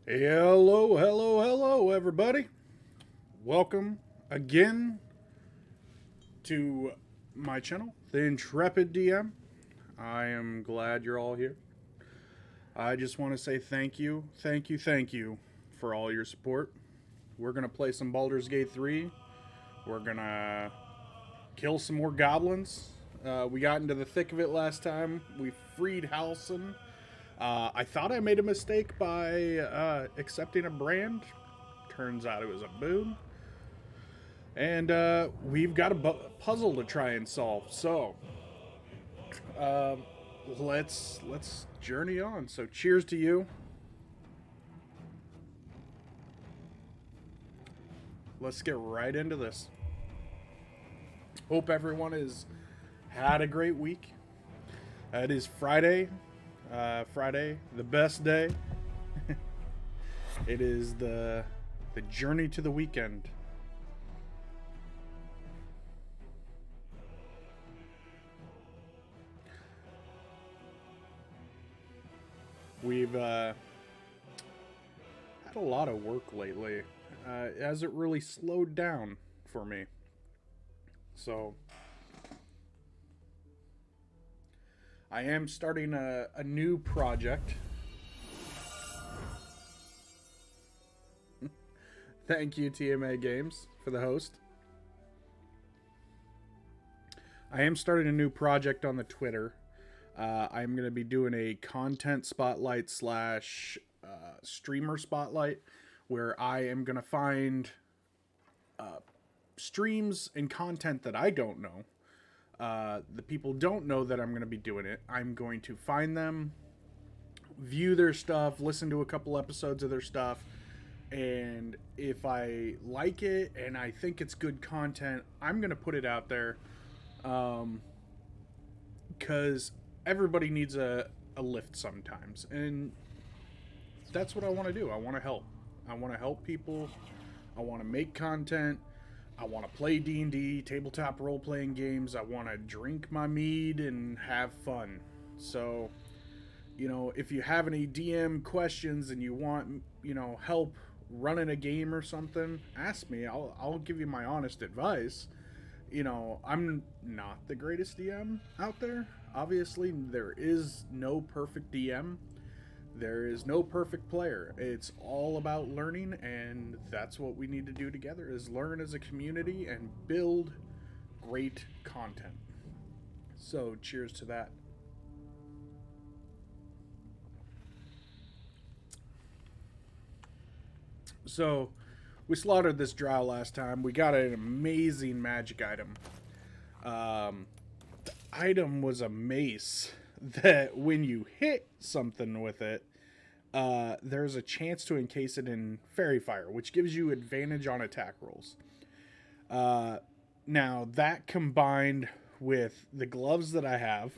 Hello, hello, hello, everybody. Welcome again to my channel, the Intrepid DM. I am glad you're all here. I just want to say thank you, thank you, thank you for all your support. We're going to play some Baldur's Gate 3. We're going to kill some more goblins. We got into the thick of it last time. We freed Halson. I thought I made a mistake by accepting a brand. Turns out it was a boon. And we've got a puzzle to try and solve. So uh, let's journey on. So cheers to you. Let's get right into this. Hope everyone has had a great week. It is Friday. Friday, the best day. It is the journey to the weekend. We've had a lot of work lately. It hasn't really slowed down for me. So I am starting a new project. Thank you, TMA Games, for the host. I am starting a new project on the Twitter. I'm going to be doing a content spotlight slash streamer spotlight where I am going to find streams and content that I don't know. The people don't know that I'm going to be doing it. I'm going to find them, view their stuff, listen to a couple episodes of their stuff, and if I like it and I think it's good content, I'm going to put it out there. Because everybody needs a lift sometimes. And that's what I want to do. I want to help. I want to help people. I want to make content. I want to play D&D, tabletop role-playing games. I want to drink my mead and have fun. So, if you have any DM questions and you want, help running a game or something, ask me. I'll give you my honest advice. I'm not the greatest DM out there. Obviously, there is no perfect DM. There is no perfect player. It's all about learning, and that's what we need to do together, is learn as a community and build great content. So, cheers to that. So, we slaughtered this drow last time. We got an amazing magic item. The item was a mace that when you hit something with it, there's a chance to encase it in fairy fire, which gives you advantage on attack rolls. Now, that combined with the gloves that I have,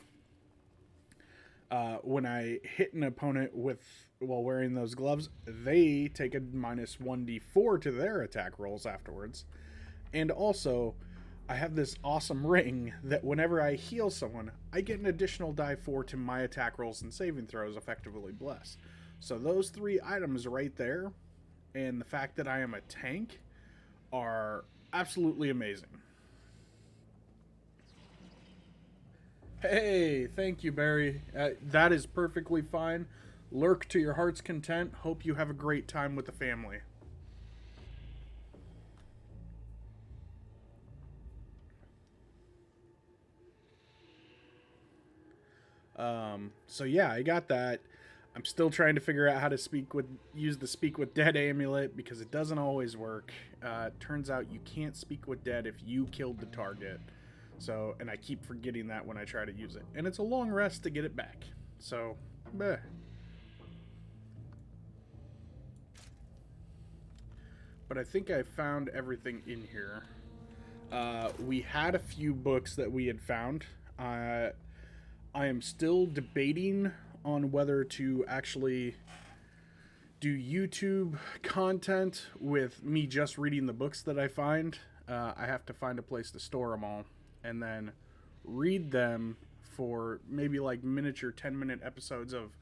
when I hit an opponent while wearing those gloves, they take a minus 1d4 to their attack rolls afterwards. And also, I have this awesome ring that whenever I heal someone, I get an additional die 4 to my attack rolls and saving throws, effectively blessed. So those three items right there, and the fact that I am a tank, are absolutely amazing. Hey, thank you, Barry. That is perfectly fine. Lurk to your heart's content. Hope you have a great time with the family. So yeah, I got that. I'm still trying to figure out how to use the speak with dead amulet because it doesn't always work. Turns out you can't speak with dead if you killed the target. So, and I keep forgetting that when I try to use it. And it's a long rest to get it back. So, bleh. But I think I found everything in here. We had a few books that we had found. I am still debating on whether to actually do YouTube content with me just reading the books that I find. I have to find a place to store them all and then read them for maybe like miniature 10-minute episodes of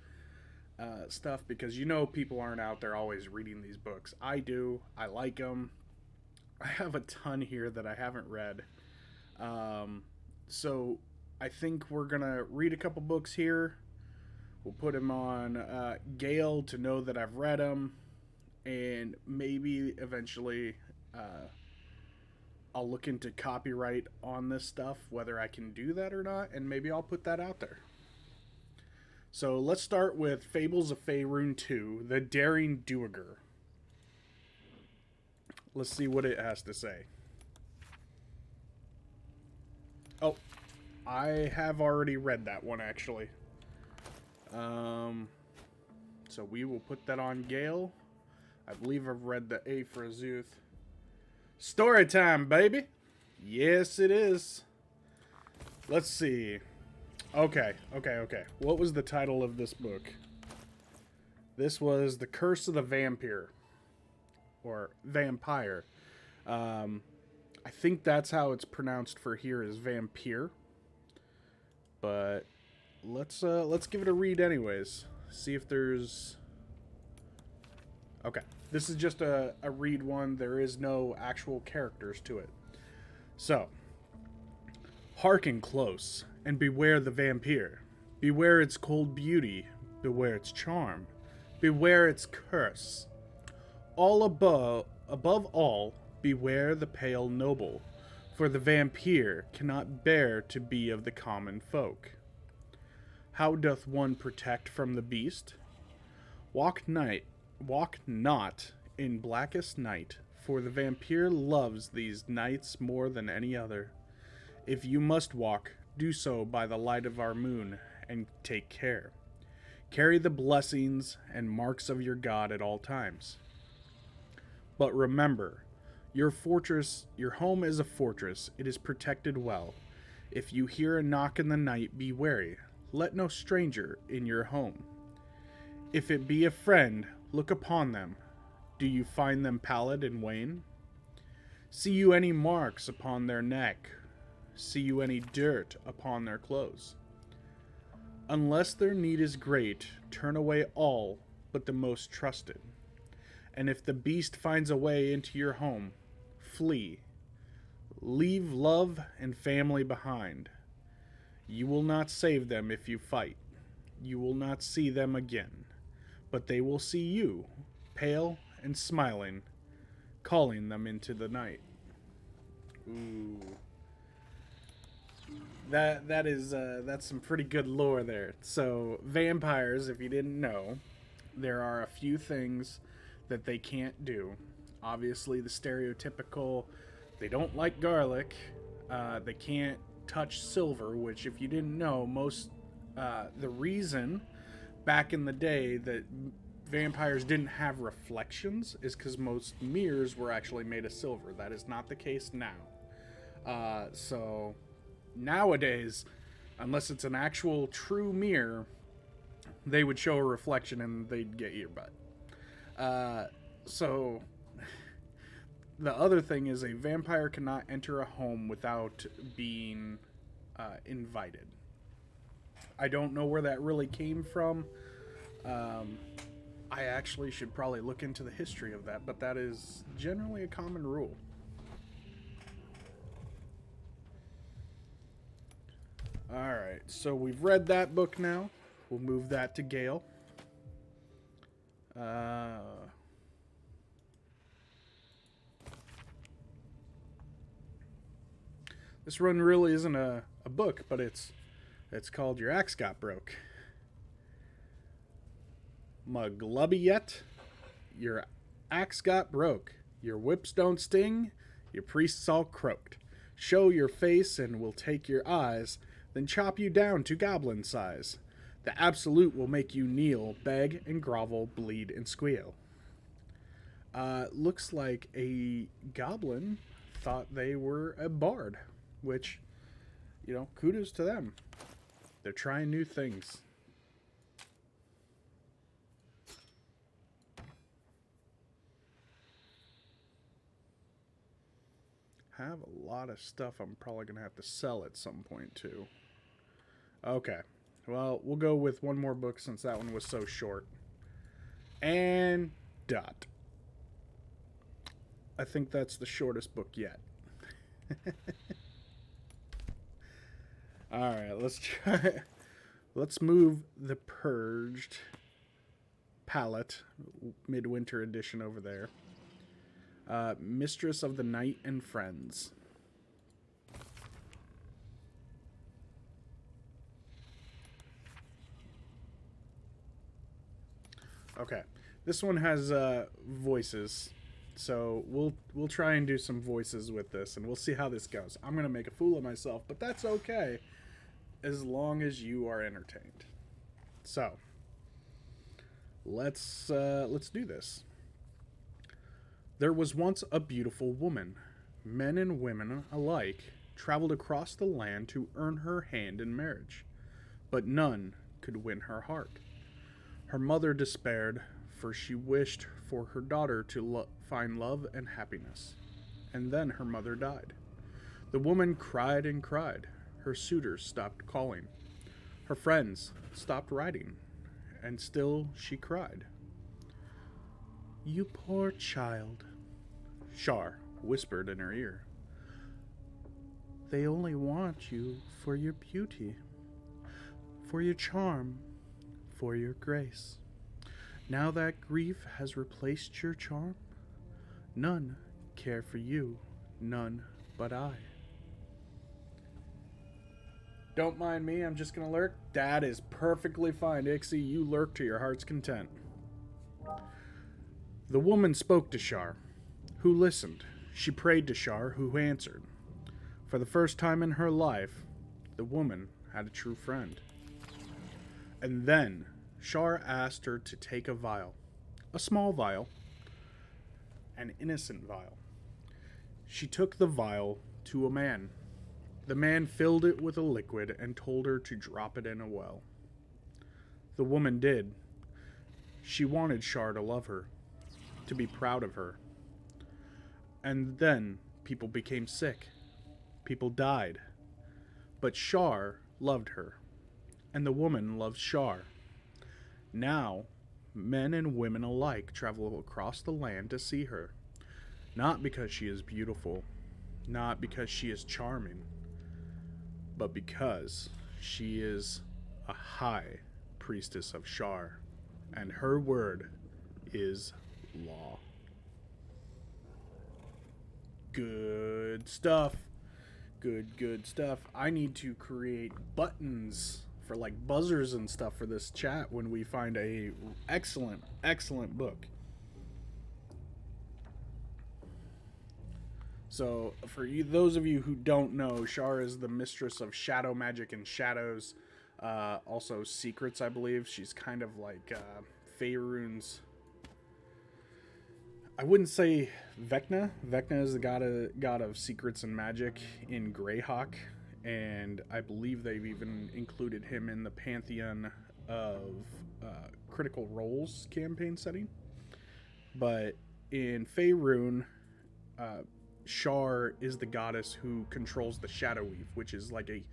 stuff, because people aren't out there always reading these books. I do. I like them. I have a ton here that I haven't read. So I think we're going to read a couple books here. We'll put them on Gale to know that I've read them. And maybe eventually I'll look into copyright on this stuff, whether I can do that or not. And maybe I'll put that out there. So let's start with Fables of Faerun 2, The Daring Duergar. Let's see what it has to say. Oh, I have already read that one, actually. So we will put that on Gale. I believe I've read the A for Azuth. Story time, baby! Yes, it is. Let's see. Okay. What was the title of this book? This was The Curse of the Vampire. Or Vampire. I think that's how it's pronounced for here, is vampire. But let's give it a read anyways. See if there's... Okay. This is just a read one. There is no actual characters to it. So, hearken close, and beware the vampire. Beware its cold beauty. Beware its charm. Beware its curse. Above all, beware the pale noble, for the vampire cannot bear to be of the common folk. How doth one protect from the beast? Walk not in blackest night, for the vampire loves these nights more than any other. If you must walk, do so by the light of our moon, and take care. Carry the blessings and marks of your God at all times. But remember, your home is a fortress. It is protected well. If you hear a knock in the night, be wary. Let no stranger in your home. If it be a friend, look upon them. Do you find them pallid and wan? See you any marks upon their neck? See you any dirt upon their clothes? Unless their need is great, turn away all but the most trusted. And if the beast finds a way into your home, flee. Leave love and family behind. You will not save them if you fight. You will not see them again, but they will see you, pale and smiling, calling them into the night. Ooh. That's some pretty good lore there. So, vampires, if you didn't know, there are a few things that they can't do. Obviously, the stereotypical, they don't like garlic, they can't touch silver, which, if you didn't know, the reason back in the day that vampires didn't have reflections is because most mirrors were actually made of silver. That is not the case now. So nowadays, unless it's an actual true mirror, they would show a reflection and they'd get your butt. So the other thing is, a vampire cannot enter a home without being invited. I don't know where that really came from. I actually should probably look into the history of that, but that is generally a common rule. Alright, so we've read that book now. We'll move that to Gale. This one really isn't a book, but it's called Your Axe Got Broke. Muglubby yet? Your axe got broke. Your whips don't sting. Your priests all croaked. Show your face and we'll take your eyes, then chop you down to goblin size. The absolute will make you kneel, beg and grovel, bleed and squeal. Looks like a goblin thought they were a bard, which, kudos to them. They're trying new things. Have a lot of stuff I'm probably going to have to sell at some point, too. Okay. Well, we'll go with one more book since that one was so short. And dot. I think that's the shortest book yet. Alright, let's try. Let's move the Purged palette, Midwinter edition over there. Mistress of the Night and Friends. Okay, this one has voices, so we'll try and do some voices with this, and we'll see how this goes. I'm gonna make a fool of myself, but that's okay, as long as you are entertained. So let's do this. There was once a beautiful woman. Men and women alike traveled across the land to earn her hand in marriage, but none could win her heart. Her mother despaired, for she wished for her daughter to find love and happiness. And then her mother died. The woman cried and cried. Her suitors stopped calling. Her friends stopped writing. And still she cried. "You poor child," Shar whispered in her ear. "They only want you for your beauty, for your charm, for your grace. Now that grief has replaced your charm, none care for you, none but I." Don't mind me, I'm just gonna lurk. That is perfectly fine, Ixie. You lurk to your heart's content. The woman spoke to Shar, who listened. She prayed to Shar, who answered. For the first time in her life, the woman had a true friend. And then Shar asked her to take a vial, a small vial, an innocent vial. She took the vial to a man. The man filled it with a liquid and told her to drop it in a well. The woman did. She wanted Shar to love her, to be proud of her. And then people became sick. People died. But Shar loved her, and the woman loved Shar. Now, men and women alike travel across the land to see her, not because she is beautiful, not because she is charming, but because she is a high priestess of Shar, and her word is law. Good stuff. Good stuff. I need to create buttons for like buzzers and stuff for this chat when we find a excellent book. So for you, those of you who don't know, Shar is the mistress of shadow magic and shadows, also secrets, I believe. She's kind of like Faerun's, I wouldn't say Vecna. Vecna is the god of secrets and magic in Greyhawk, and I believe they've even included him in the pantheon of Critical Role's campaign setting. But in Faerun, Shar is the goddess who controls the Shadow Weave, which is like a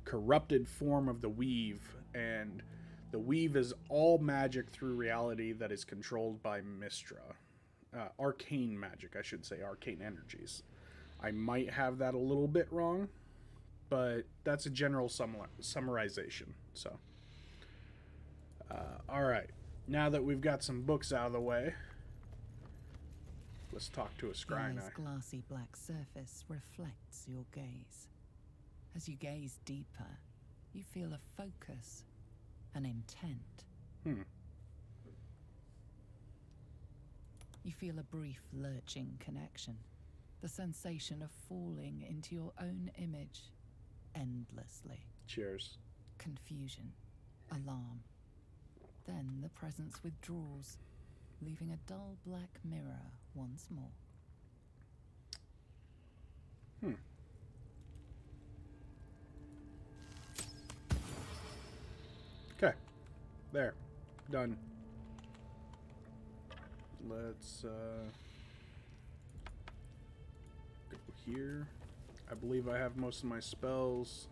corrupted form of the Weave, and the Weave is all magic through reality that is controlled by Mystra. Arcane magic, I should say, arcane energies. I might have that a little bit wrong, but that's a general summarization. So, alright, now that we've got some books out of the way, let's talk to a scrying eye. The glassy black surface reflects your gaze. As you gaze deeper, you feel a focus, an intent. You feel a brief lurching connection, the sensation of falling into your own image endlessly. Cheers. Confusion, alarm. Then the presence withdraws, leaving a dull black mirror once more. Okay. There. Done. Let's go here. I believe I have most of my spells.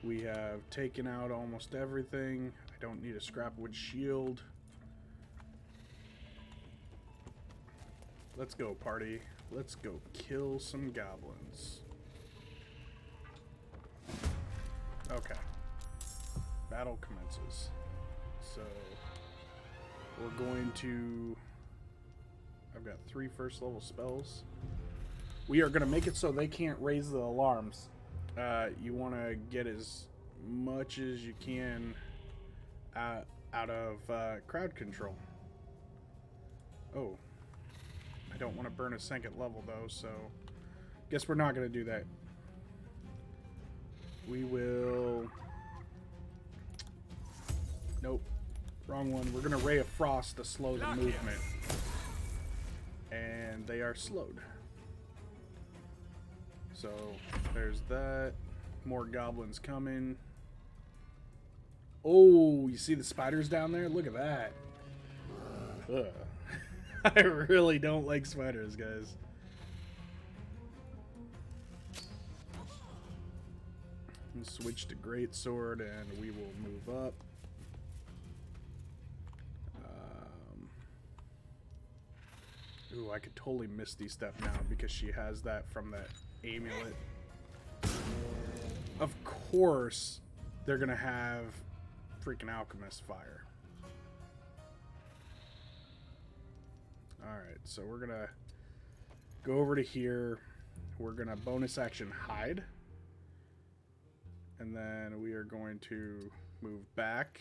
We have taken out almost everything. I don't need a scrap wood shield. Let's go, party. Let's go kill some goblins. Okay. Battle commences. So, we're going to... I've got 3 first level spells. We are going to make it so they can't raise the alarms. You want to get as much as you can out of crowd control. Oh. I don't want to burn a second level, though, so... Guess we're not going to do that. We will... Nope. Wrong one. We're going to Ray of Frost to slow the movement. And they are slowed. So, there's that. More goblins coming. Oh, you see the spiders down there? Look at that. Ugh. I really don't like spiders, guys. And switch to greatsword, and we will move up. Ooh, I could totally Misty Step now because she has that from that amulet. Of course, they're gonna have freaking Alchemist Fire. Alright, so we're gonna go over to here. We're gonna bonus action hide. And then we are going to move back.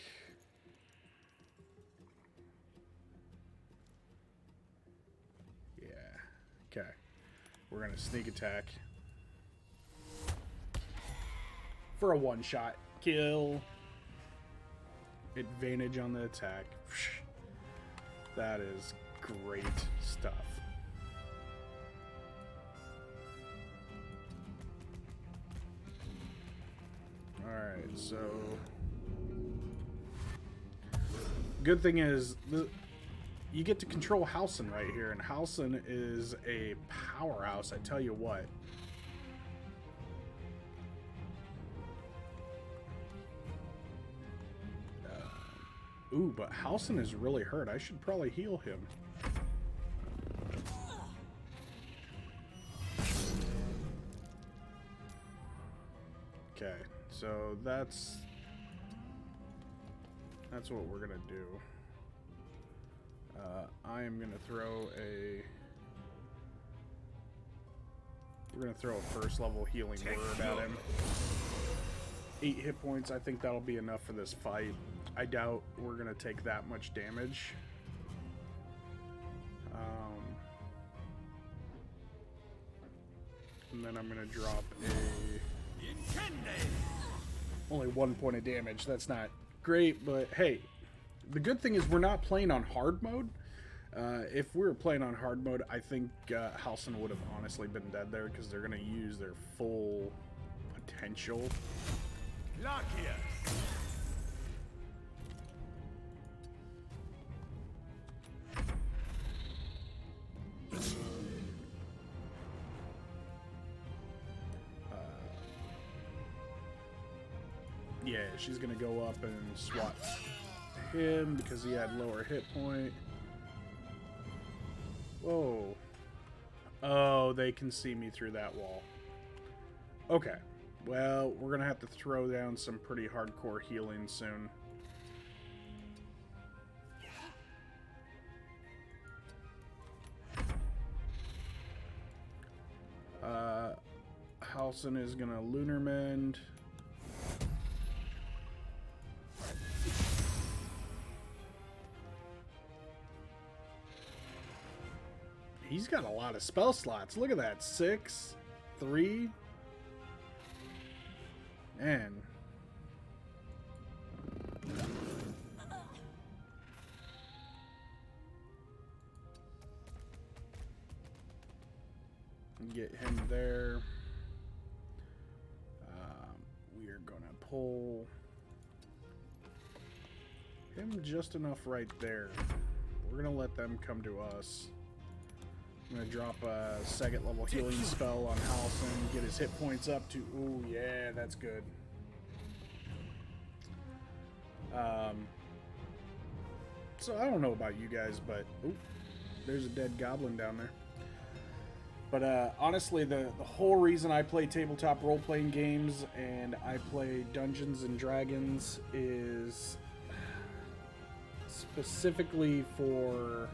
Yeah. Okay. We're gonna sneak attack. For a one-shot kill. Advantage on the attack. That is great stuff. Alright, so... Good thing is, you get to control Halsin right here, and Halsin is a powerhouse, I tell you what. Ooh, but Halsin is really hurt. I should probably heal him. Okay, so that's what we're gonna do. I am gonna throw a... We're gonna throw a first level healing word at him. 8 hit points, I think that'll be enough for this fight. I doubt we're gonna take that much damage. And then I'm gonna drop a... Only 1 point of damage. That's not great, but hey, the good thing is we're not playing on hard mode. If we were playing on hard mode, I think Halsin would have honestly been dead there because they're gonna use their full potential. Yeah, she's gonna go up and swat him because he had lower hit point. Whoa. Oh, they can see me through that wall. Okay. Well, we're gonna have to throw down some pretty hardcore healing soon. Halsin is gonna Lunar Mend. He's got a lot of spell slots. Look at that. 6, 3. Man. Get him there. We are going to pull him just enough right there. We're going to let them come to us. I'm going to drop a second level healing spell on Halsin, get his hit points up to... Ooh, yeah, that's good. So I don't know about you guys, but oop, there's a dead goblin down there. But honestly, the whole reason I play tabletop role-playing games and I play Dungeons and Dragons is specifically for,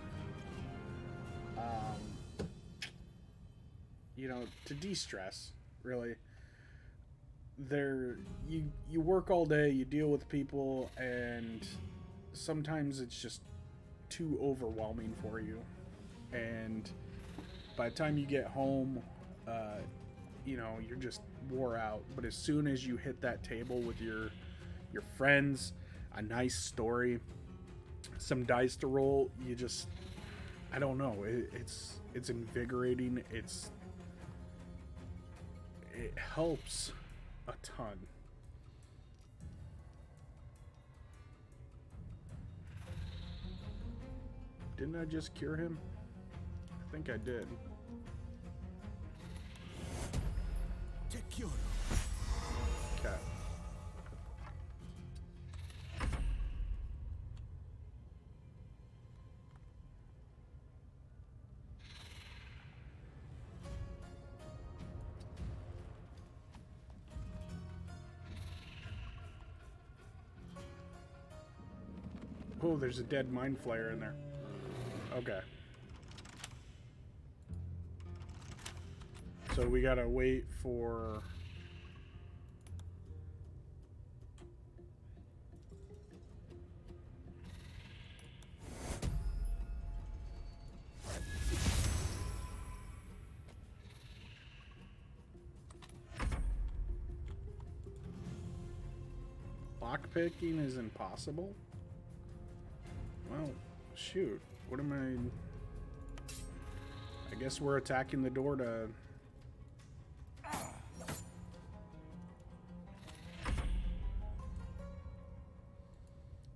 you know, to de-stress, really. You work all day, you deal with people, and sometimes it's just too overwhelming for you. And by the time you get home, you know, you're just wore out. But as soon as you hit that table with your friends, a nice story, some dice to roll, you just, I don't know, it's invigorating. It helps a ton. Didn't I just cure him? I think I did. Okay. Oh, there's a dead mind flayer in there. Okay. So we gotta wait for... Lockpicking is impossible? Well, shoot. What am I guess we're attacking the door to...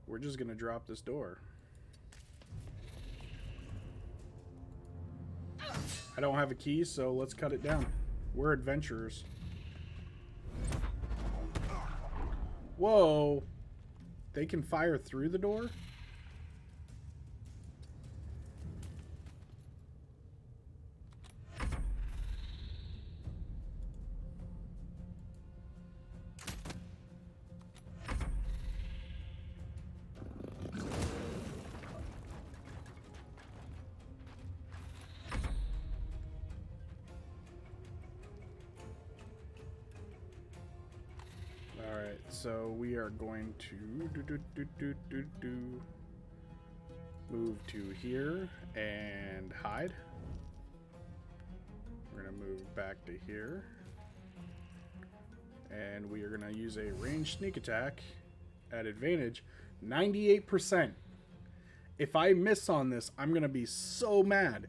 We're just gonna drop this door. I don't have a key, so let's cut it down. We're adventurers. Whoa! They can fire through the door? So we are going to move to here and hide. We're going to move back to here. And we are going to use a ranged sneak attack at advantage. 98%. If I miss on this, I'm going to be so mad.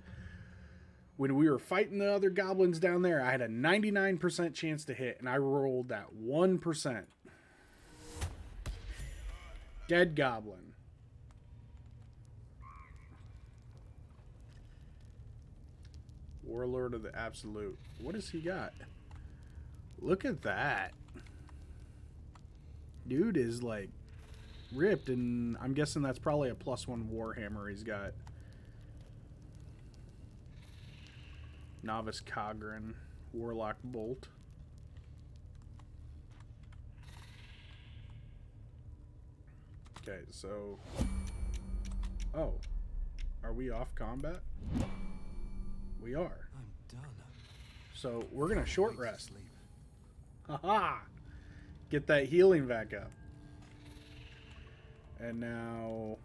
When we were fighting the other goblins down there, I had a 99% chance to hit, and I rolled that 1%. Dead goblin. Warlord of the Absolute. What has he got? Look at that. Dude is like ripped, and I'm guessing that's probably a +1 Warhammer he's got. Novice Cogran. Warlock Bolt. Okay, so... Oh. Are we off combat? We are. I'm done. So, we're gonna short rest. Haha! Get that healing back up. And now...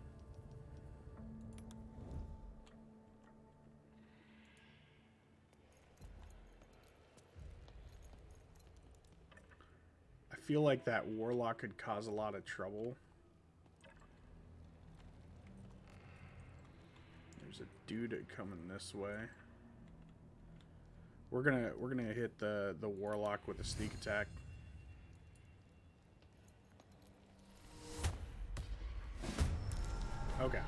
I feel like that warlock could cause a lot of trouble. There's a dude coming this way. We're gonna hit the warlock with a sneak attack. Okay.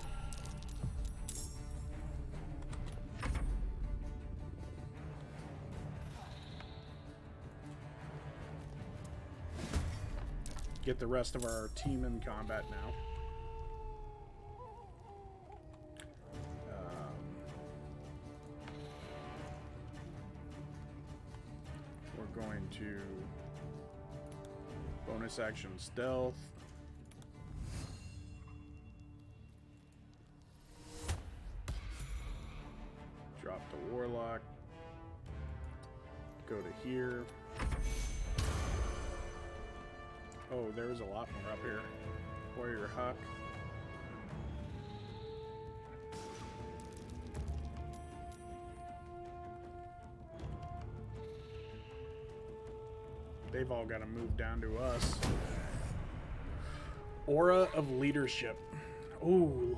get the rest of our team in combat now. We're going to bonus action stealth. Drop the warlock. Go to here. Oh, there's a lot more up here. Warrior Huck. They've all got to move down to us. Aura of Leadership. Ooh,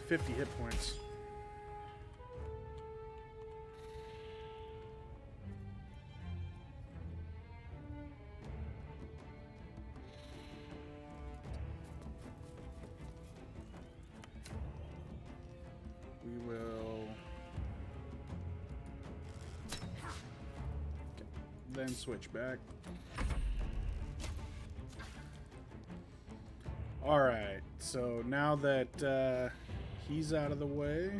50 hit points. We will then switch back. Alright, so now that he's out of the way,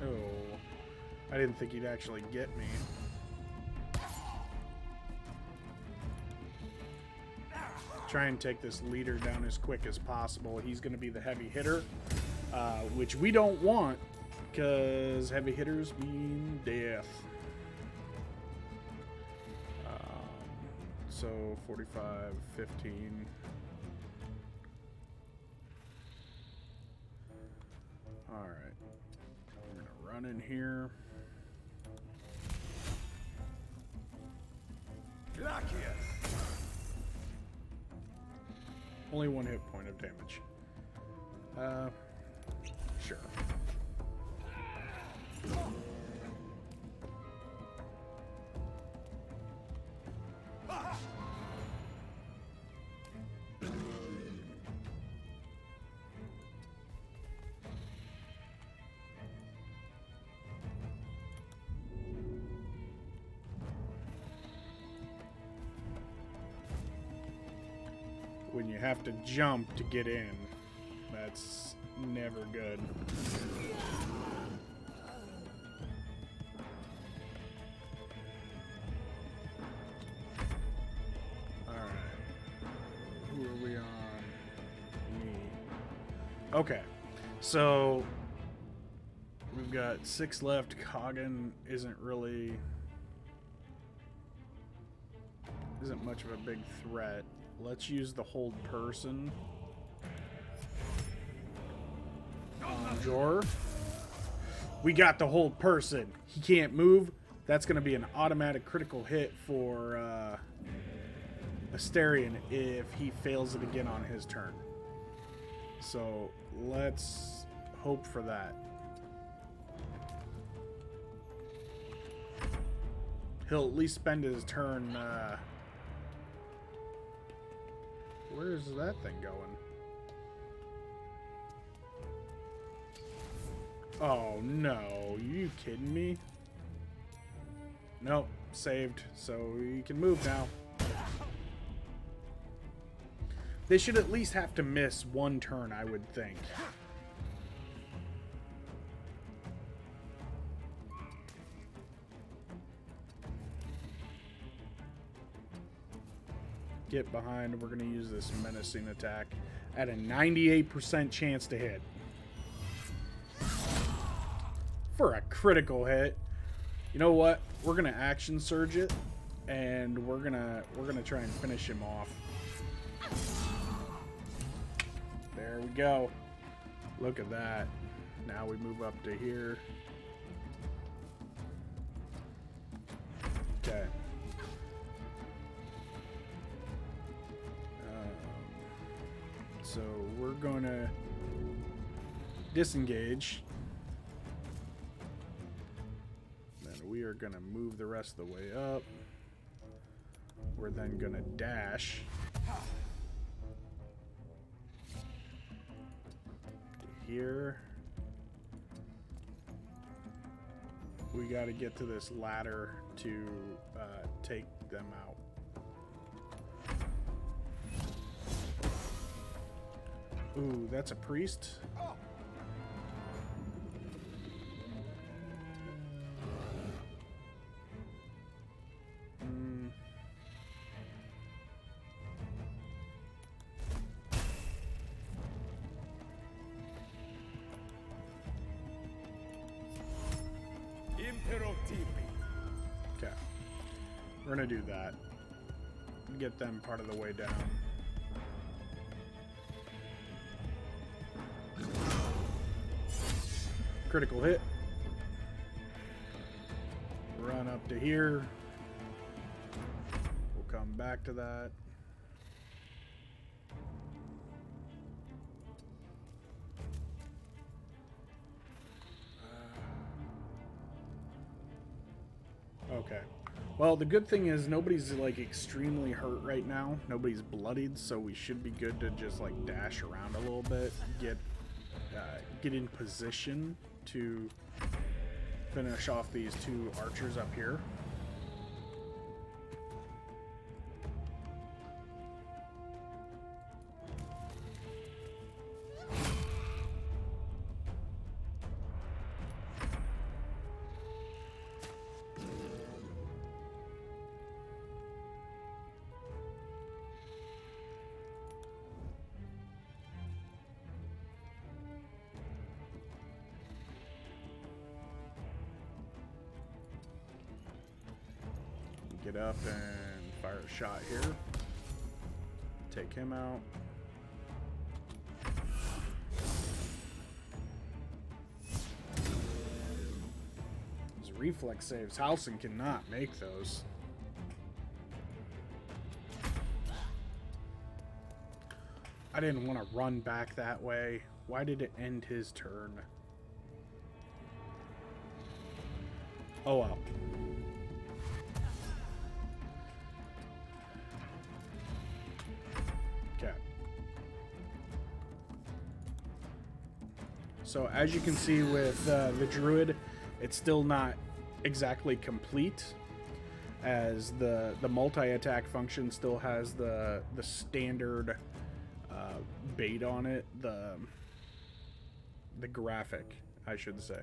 oh, I didn't think he'd actually get me. Try and take this leader down as quick as possible. He's going to be the heavy hitter, which we don't want, because heavy hitters mean death. So 45, 15. All right. I'm going to run in here. Only 1 hit point of damage. Sure. When you have to jump to get in, that's never good. Alright. Who are we on? Me. Okay. So we've got 6 left. Coggin isn't much of a big threat. Let's use the hold person. Jor. We got the hold person. He can't move. That's going to be an automatic critical hit for Astarion if he fails it again on his turn. So let's hope for that. He'll at least spend his turn. Where's that thing going? Oh no, you kidding me? Nope, saved, so you can move now. They should at least have to miss 1 turn, I would think. Get behind. We're going to use this menacing attack at a 98% chance to hit. For a critical hit. You know what? We're going to action surge it, and we're going to try and finish him off. There we go. Look at that. Now we move up to here. Okay. So we're going to disengage. Then we are going to move the rest of the way up. We're then going to dash to here. we got to get to this ladder to take them out. Ooh, that's a priest. Okay. We're gonna do that. Get them part of the way down. Critical hit. Run up to here. We'll come back to that. Okay. Well, the good thing is nobody's like extremely hurt right now. Nobody's bloodied, so we should be good to just like dash around a little bit, get in position to finish off these two archers up here. Get up and fire a shot here. Take him out. Those reflex saves. Halsin cannot make those. I didn't want to run back that way. Why did it end his turn? Oh well. So as you can see with the druid, it's still not exactly complete, as the multi-attack function still has the standard bait on it, the graphic, I should say.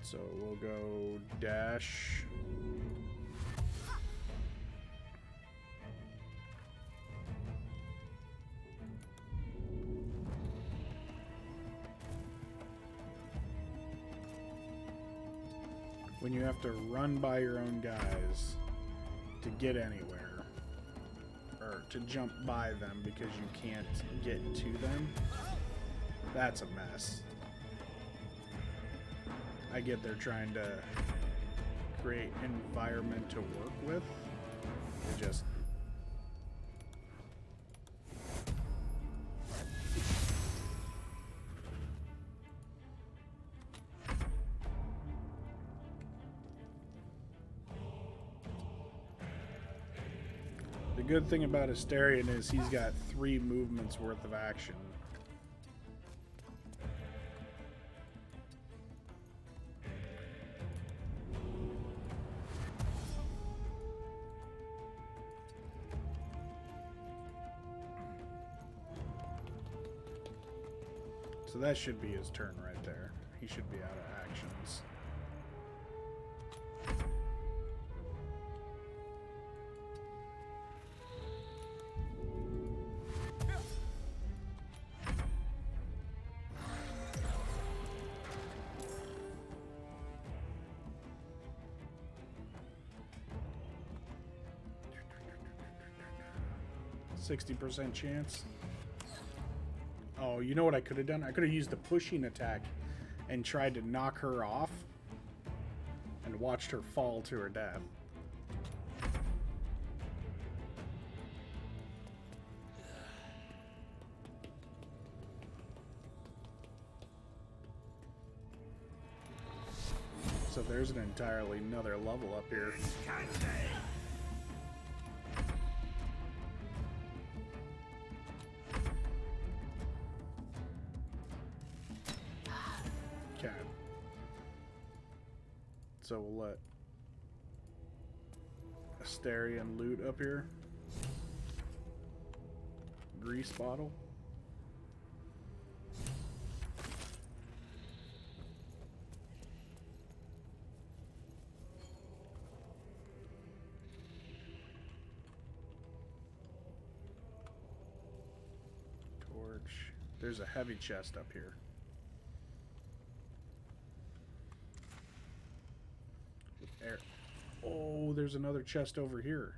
So we'll go dash. When you have to run by your own guys to get anywhere, or to jump by them because you can't get to them, that's a mess. I get they're trying to create environment to work with. It just... The good thing about Asterion is he's got 3 movements worth of action. So that should be his turn right there. He should be out of actions. %60 chance. Oh, you know what I could have done? I could have used the pushing attack and tried to knock her off and watched her fall to her death. So there's an entirely another level up here. Okay. So we'll let Astarion loot up here. Grease bottle. Torch. There's a heavy chest up here. With air. Oh, there's another chest over here.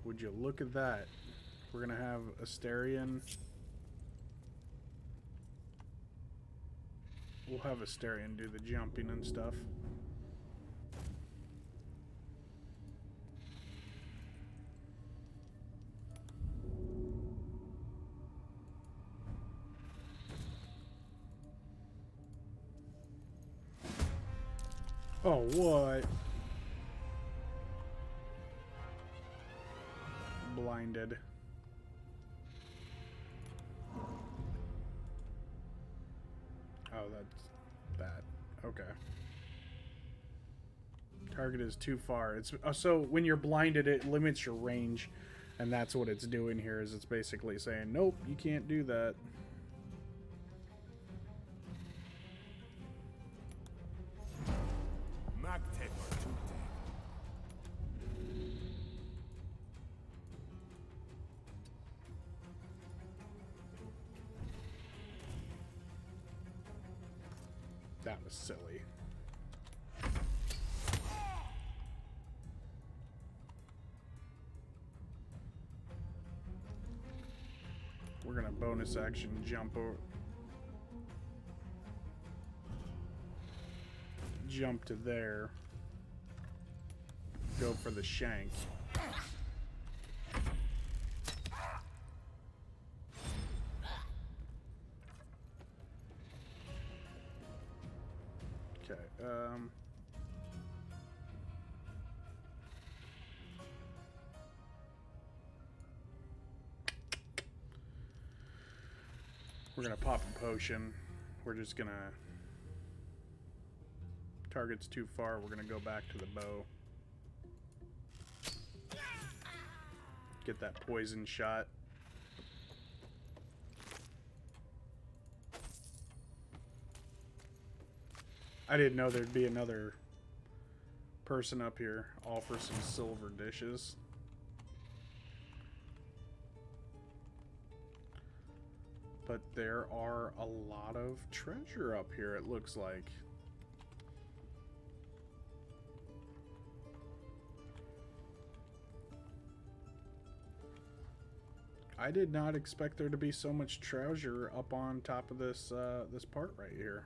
Would you look at that? We're gonna have Astarion. We'll have Astarion do the jumping and stuff. Oh, what? Blinded. Oh, that's that. Okay. Target is too far. It's so when you're blinded, it limits your range, and that's what it's doing here. Is it's basically saying, nope, you can't do that. That was silly. We're gonna bonus action jump over. Jump to there. Go for the shank. Okay, we're gonna pop a potion. We're just gonna... Target's too far, we're gonna go back to the bow. Get that poison shot. I didn't know there'd be another person up here, all for some silver dishes. But there are a lot of treasure up here, it looks like. I did not expect there to be so much treasure up on top of this this part right here.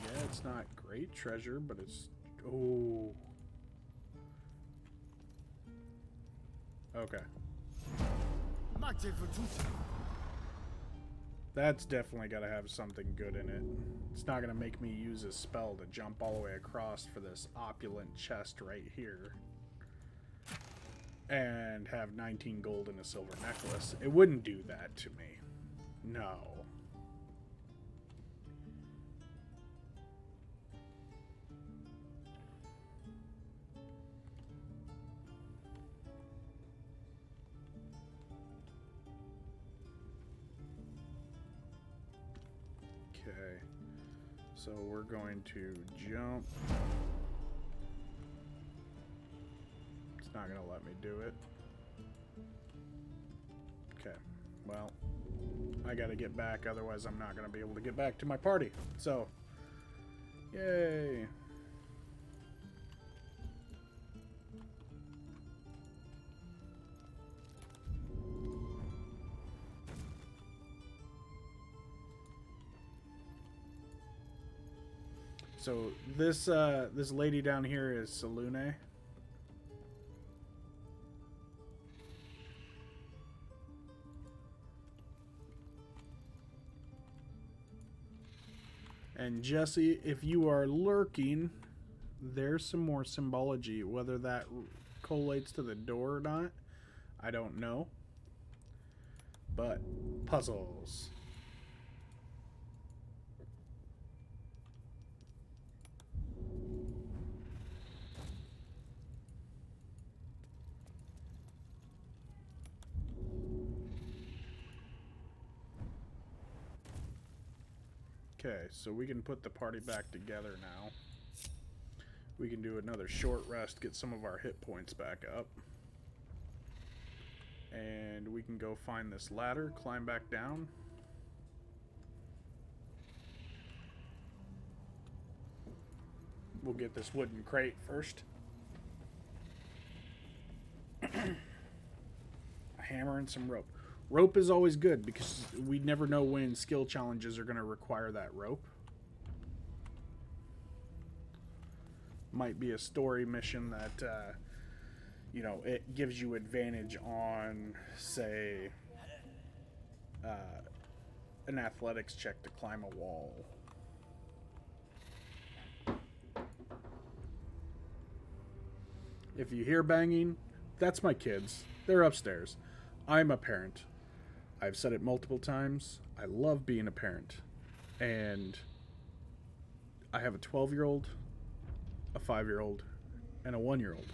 Yeah, it's not great treasure, but it's... Oh. Okay. That's definitely got to have something good in it. It's not going to make me use a spell to jump all the way across for this opulent chest right here. And have 19 gold and a silver necklace. It wouldn't do that to me. No. Okay, so we're going to jump. It's not going to let me do it. Okay, well, I got to get back, otherwise I'm not going to be able to get back to my party. So, yay. So this this lady down here is Selune. And Jesse, if you are lurking, there's some more symbology. Whether that collates to the door or not, I don't know. But puzzles. Okay, so we can put the party back together now. We can do another short rest, get some of our hit points back up. And we can go find this ladder, climb back down. We'll get this wooden crate first. A hammer and some rope. Rope is always good because we never know when skill challenges are going to require that rope. Might be a story mission that, you know, it gives you advantage on, say, an athletics check to climb a wall. If you hear banging, that's my kids. They're upstairs. I'm a parent. I've said it multiple times. I love being a parent. And I have a 12-year-old, a 5-year-old, and a 1-year-old.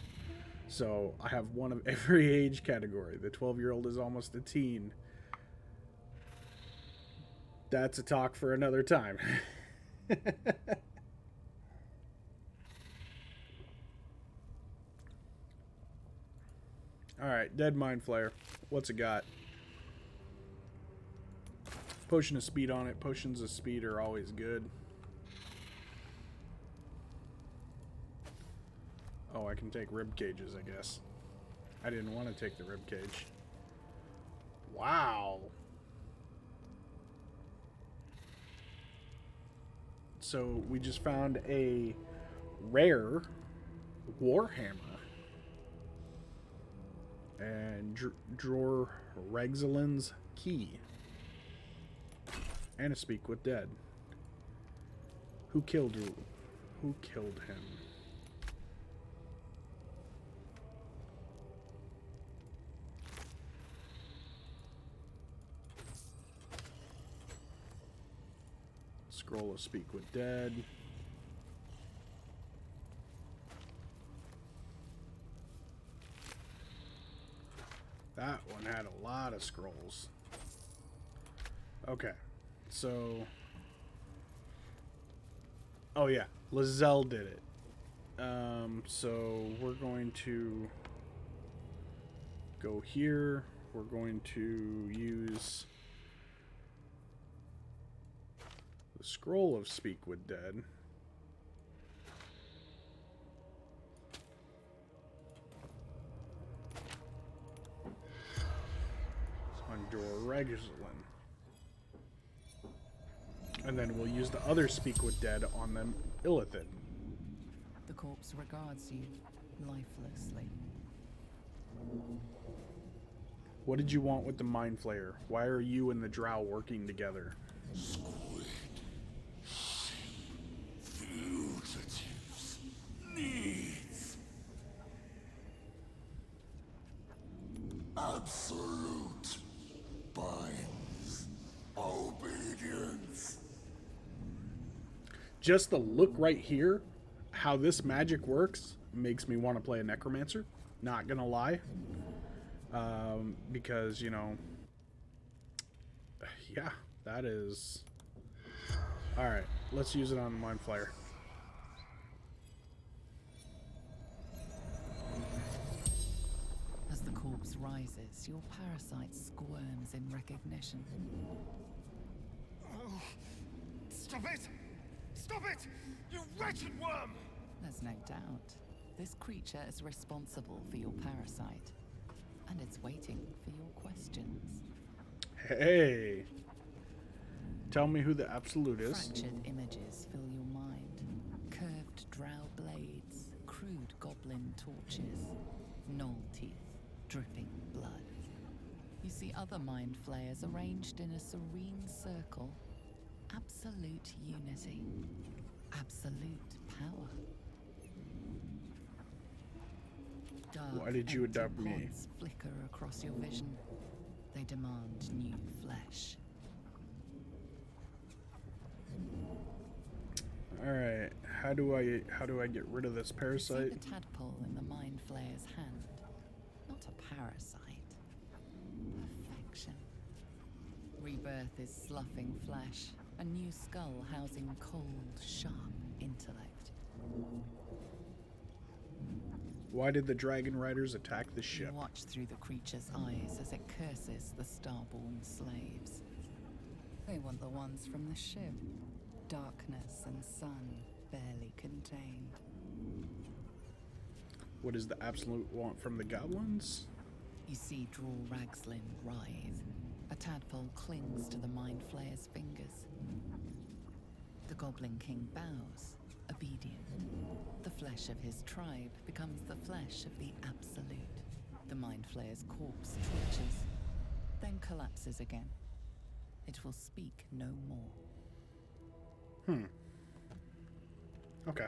So I have one of every age category. The 12-year-old is almost a teen. That's a talk for another time. Alright, dead mind flayer. What's it got? Potion of speed on it. Potions of speed are always good. Oh, I can take rib cages, I guess. I didn't want to take the rib cage. Wow. So we just found a rare warhammer. And Dror Regzalin's key. And a speak with dead. Who killed him? Scroll of speak with dead. That one had a lot of scrolls. Okay, so... Oh yeah, Lizelle did it. So we're going to go here. We're going to use the scroll of speak with dead. Regzaline. And then we'll use the other speak with dead on them, Illithid. The corpse regards you lifelessly. What did you want with the Mind Flayer? Why are you and the Drow working together? Fugitives. Needs. Absolute. Binds. Obedience. Just the look right here, how this magic works, makes me want to play a Necromancer. Not gonna lie. Because, you know... Yeah, that is... Alright, let's use it on the Mind Flayer. As the corpse rises, your parasite squirms in recognition. Oh, stop it! Stop it! You wretched worm! There's no doubt. This creature is responsible for your parasite. And it's waiting for your questions. Hey! Tell me who the Absolute is. Fractured images fill your mind. Curved drow blades, crude goblin torches, gnoll teeth, dripping blood. You see other mind flayers arranged in a serene circle, absolute unity, absolute power. Dark, Why did you empty adopt me? pods flicker across your vision. They demand new flesh. All right, how do I get rid of this You see parasite? the tadpole in the mind flayer's hand. Not a parasite. Perfection. Rebirth is sloughing flesh. A new skull housing cold, sharp intellect. Why did the dragon riders attack the You ship? watch through the creature's eyes as it curses the starborn slaves. They want the ones from the ship. Darkness and sun barely contained. What is the absolute want from the goblins? You see Draw Ragslin writhe. A tadpole clings to the mind flayer's fingers. The Goblin King bows, obedient. The flesh of his tribe becomes the flesh of the Absolute. The mind flayer's corpse twitches, then collapses again. It will speak no more. Okay.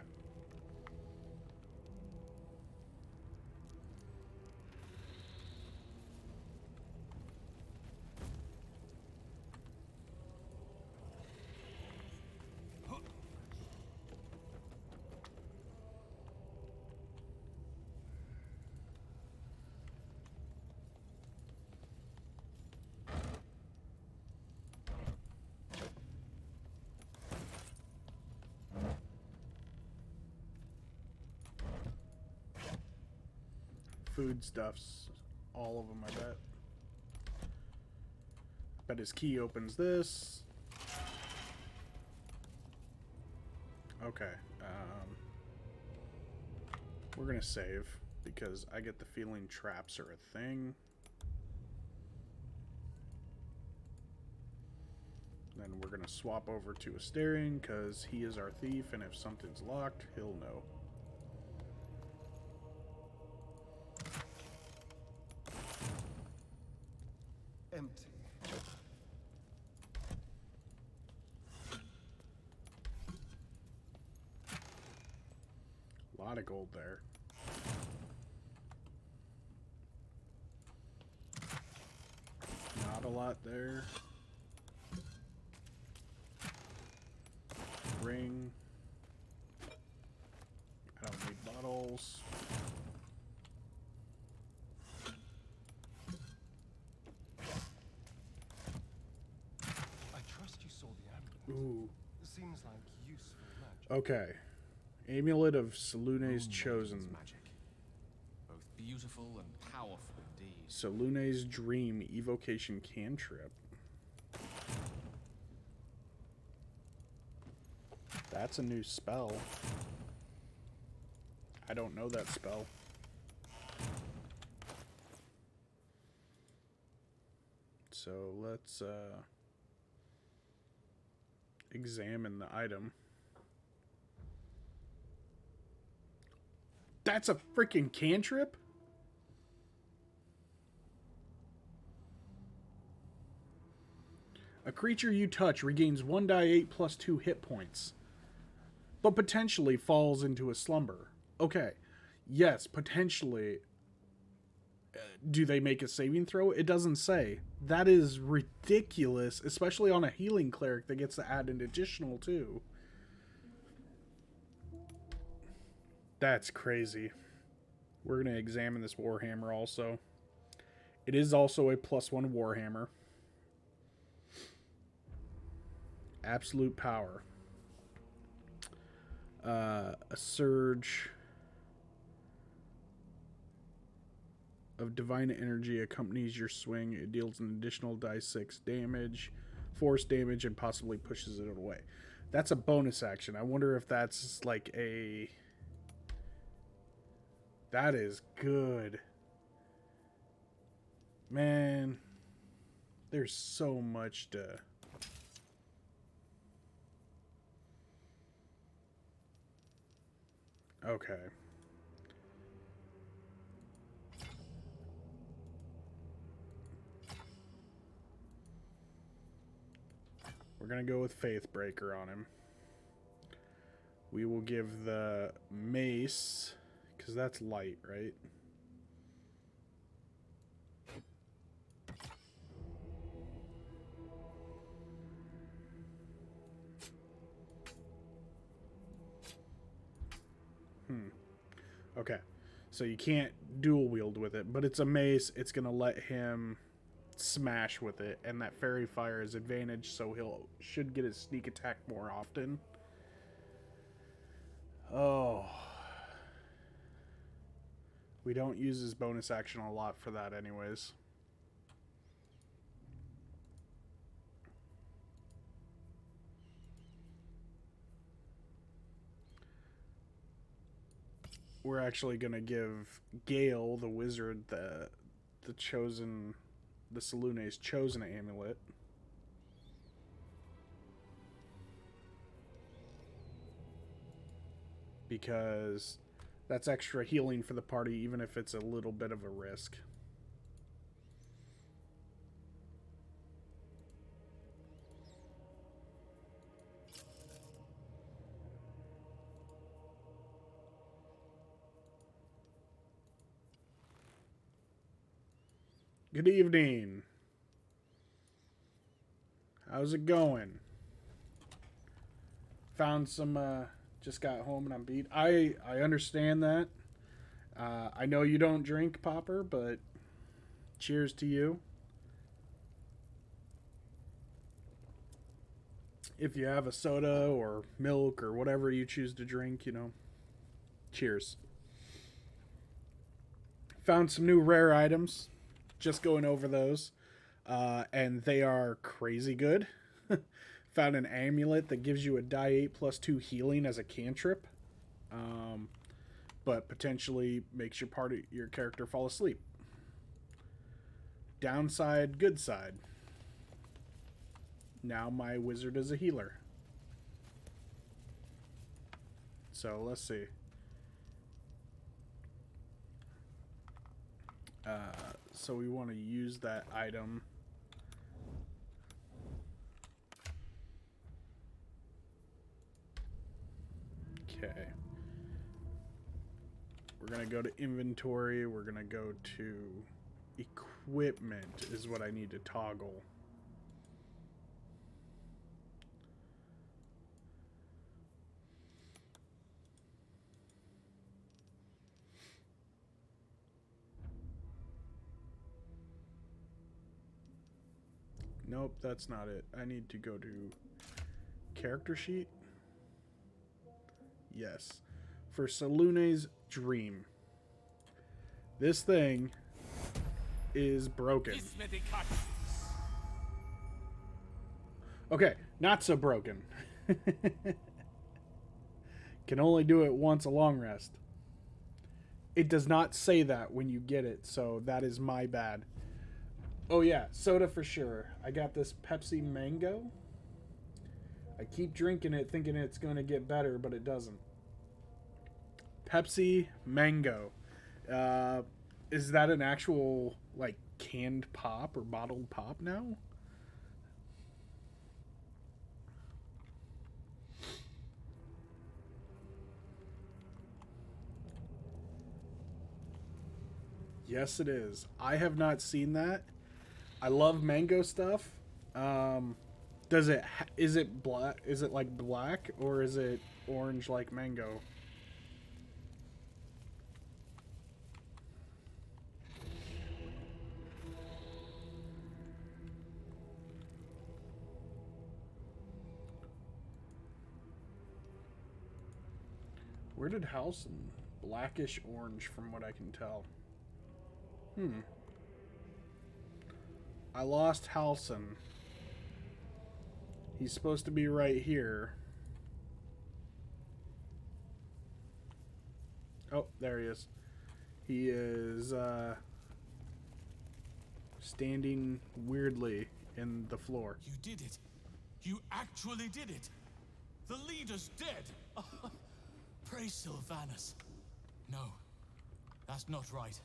Foodstuffs. All of them, I bet. Bet his key opens this. Okay. We're gonna save because I get the feeling traps are a thing. Then we're gonna swap over to Asterion because he is our thief, and if something's locked, he'll know. Empty. A lot of gold there. Not a lot there. Ring. I don't need bottles. I trust you saw the amulet. Ooh. It seems like useful magic. Okay. Amulet of Salune's Chosen. Magic. Both beautiful and powerful indeed. Salune's Dream Evocation Cantrip. That's a new spell. I don't know that spell. So let's examine the item. That's a freaking cantrip? A creature you touch regains 1d8 plus 2 hit points, but potentially falls into a slumber. Okay, yes, potentially. Do they make a saving throw? It doesn't say. That is ridiculous, especially on a healing cleric that gets to add an additional too. That's crazy. We're going to examine this Warhammer also. It is also a +1 Warhammer. Absolute power. A surge of divine energy accompanies your swing. It deals an additional die 6 damage, force damage, and possibly pushes it away. That's a bonus action. I wonder if that's like a... That is good. Man, there's so much to... Okay. We're going to go with Faith Breaker on him. We will give the mace, because that's light, right? Okay. So you can't dual wield with it, but it's a mace. It's going to let him smash with it, and that fairy fire is advantage, so should get his sneak attack more often. Oh. We don't use his bonus action a lot for that anyways. We're actually going to give Gale, the wizard, the Salune's chosen amulet. Because that's extra healing for the party, even if it's a little bit of a risk. Good evening. How's it going? Found some, just got home and I'm beat. I understand that. I know you don't drink, Popper, but cheers to you. If you have a soda or milk or whatever you choose to drink, you know, cheers. Found some new rare items. Just going over those. And they are crazy good. Found an amulet that gives you a die 8 plus 2 healing as a cantrip. But potentially makes your character fall asleep. Downside, good side. Now my wizard is a healer. So let's see. So we want to use that item. Okay. We're going to go to inventory. We're going to go to equipment is what I need to toggle. Nope, that's not it. I need to go to character sheet. Yes. For Salune's dream. This thing is broken. Okay, not so broken. Can only do it once a long rest. It does not say that when you get it, so that is my bad. Oh yeah, soda for sure. I got this Pepsi Mango. I keep drinking it thinking it's going to get better, but it doesn't. Pepsi Mango. Is that an actual, like, canned pop or bottled pop now? Yes, it is. I have not seen that. I love mango stuff. Is it black? Is it like black or is it orange like mango? Where did Halcyon? Blackish orange from what I can tell. I lost Halcyon. He's supposed to be right here. Oh, there he is. He is standing weirdly in the floor. You did it. You actually did it. The leader's dead. Praise Sylvanus. No, that's not right.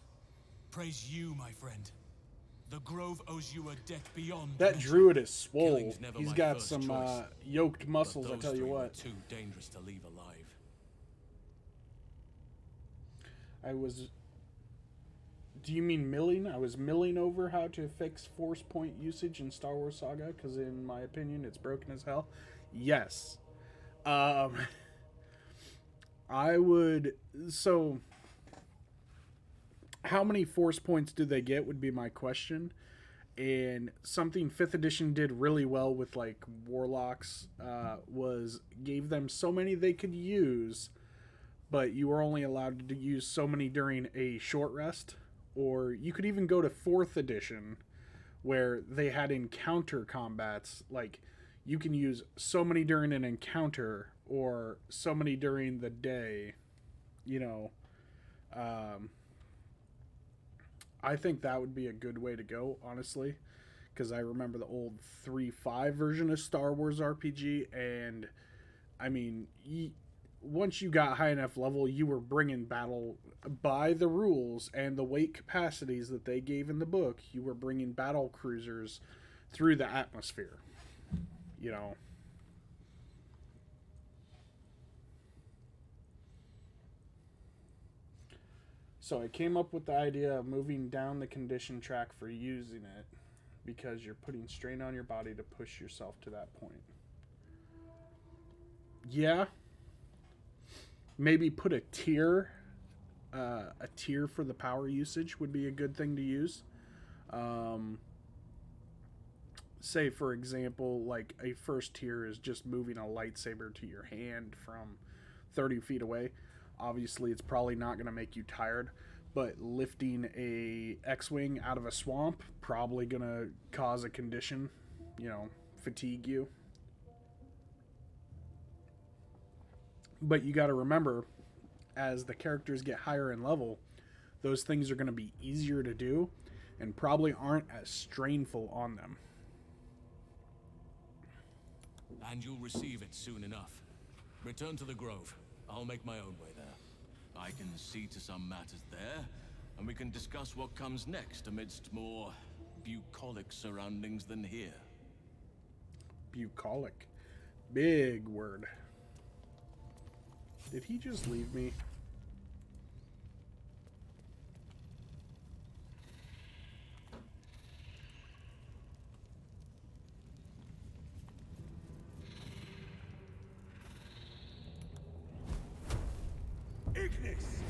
Praise you, my friend. The Grove owes you a debt beyond That measure. druid is swole. Killing's never He's my got first some choice, yoked but muscles, I those tell you three were what. too dangerous to leave alive. Do you mean milling? I was milling over how to fix force point usage in Star Wars Saga, because in my opinion, it's broken as hell. Yes. I would... So, how many force points do they get would be my question. And something 5th edition did really well with, like, Warlocks was gave them so many they could use, but you were only allowed to use so many during a short rest. Or you could even go to 4th edition, where they had encounter combats. Like, you can use so many during an encounter, or so many during the day. You know, I think that would be a good way to go, honestly. Because I remember the old 3.5 version of Star Wars RPG, and, I mean, once you got high enough level, you were bringing battle by the rules and the weight capacities that they gave in the book. You were bringing battle cruisers through the atmosphere, you know. So I came up with the idea of moving down the condition track for using it, because you're putting strain on your body to push yourself to that point. Yeah. Maybe put a tier for the power usage would be a good thing to use. Say, for example, like a first tier is just moving a lightsaber to your hand from 30 feet away. Obviously, it's probably not going to make you tired, but lifting a X-Wing out of a swamp, probably going to cause a condition, you know, fatigue you. But you got to remember, as the characters get higher in level, those things are going to be easier to do and probably aren't as strainful on them. And you'll receive it soon enough. Return to the Grove. I'll make my own way there. I can see to some matters there, and we can discuss what comes next amidst more bucolic surroundings than here. Bucolic. Big word. Did he just leave me? Ignis!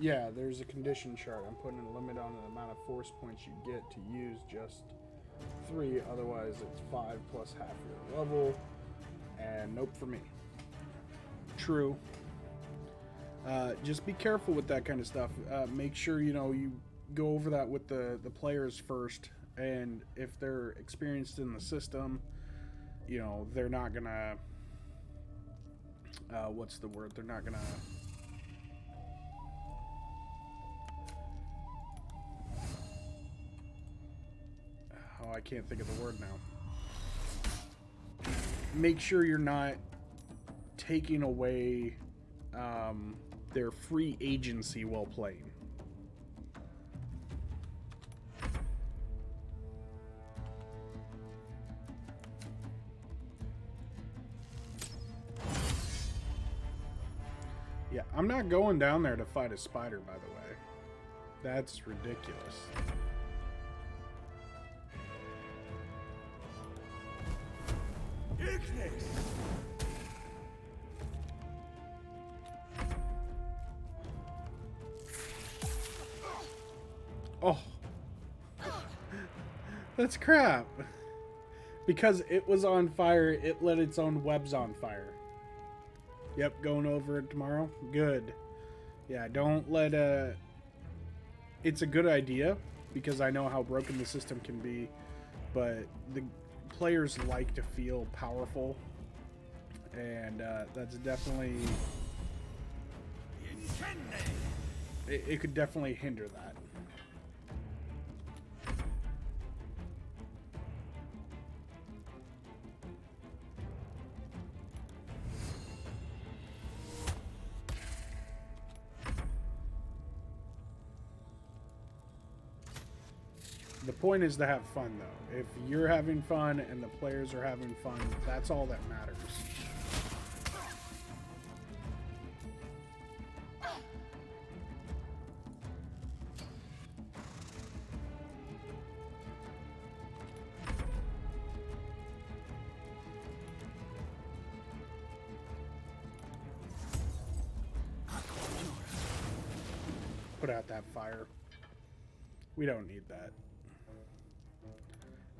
Yeah, there's a condition chart. I'm putting a limit on the amount of force points you get to use just 3. Otherwise, it's 5 plus half your level. And nope for me. True. Just be careful with that kind of stuff. Make sure, you know, you go over that with the players first. And if they're experienced in the system, you know, they're not gonna... what's the word? They're not gonna... Oh, I can't think of the word now. Make sure you're not taking away their free agency while playing. Yeah, I'm not going down there to fight a spider, by the way. That's ridiculous. Ignis! Oh. That's crap. Because it was on fire, it lit its own webs on fire. Yep, going over it tomorrow. Good. Yeah, don't let it's a good idea, because I know how broken the system can be, but the players like to feel powerful, and that's definitely it could definitely hinder that. The point is to have fun, though. If you're having fun and the players are having fun, that's all that matters. Put out that fire. We don't need that.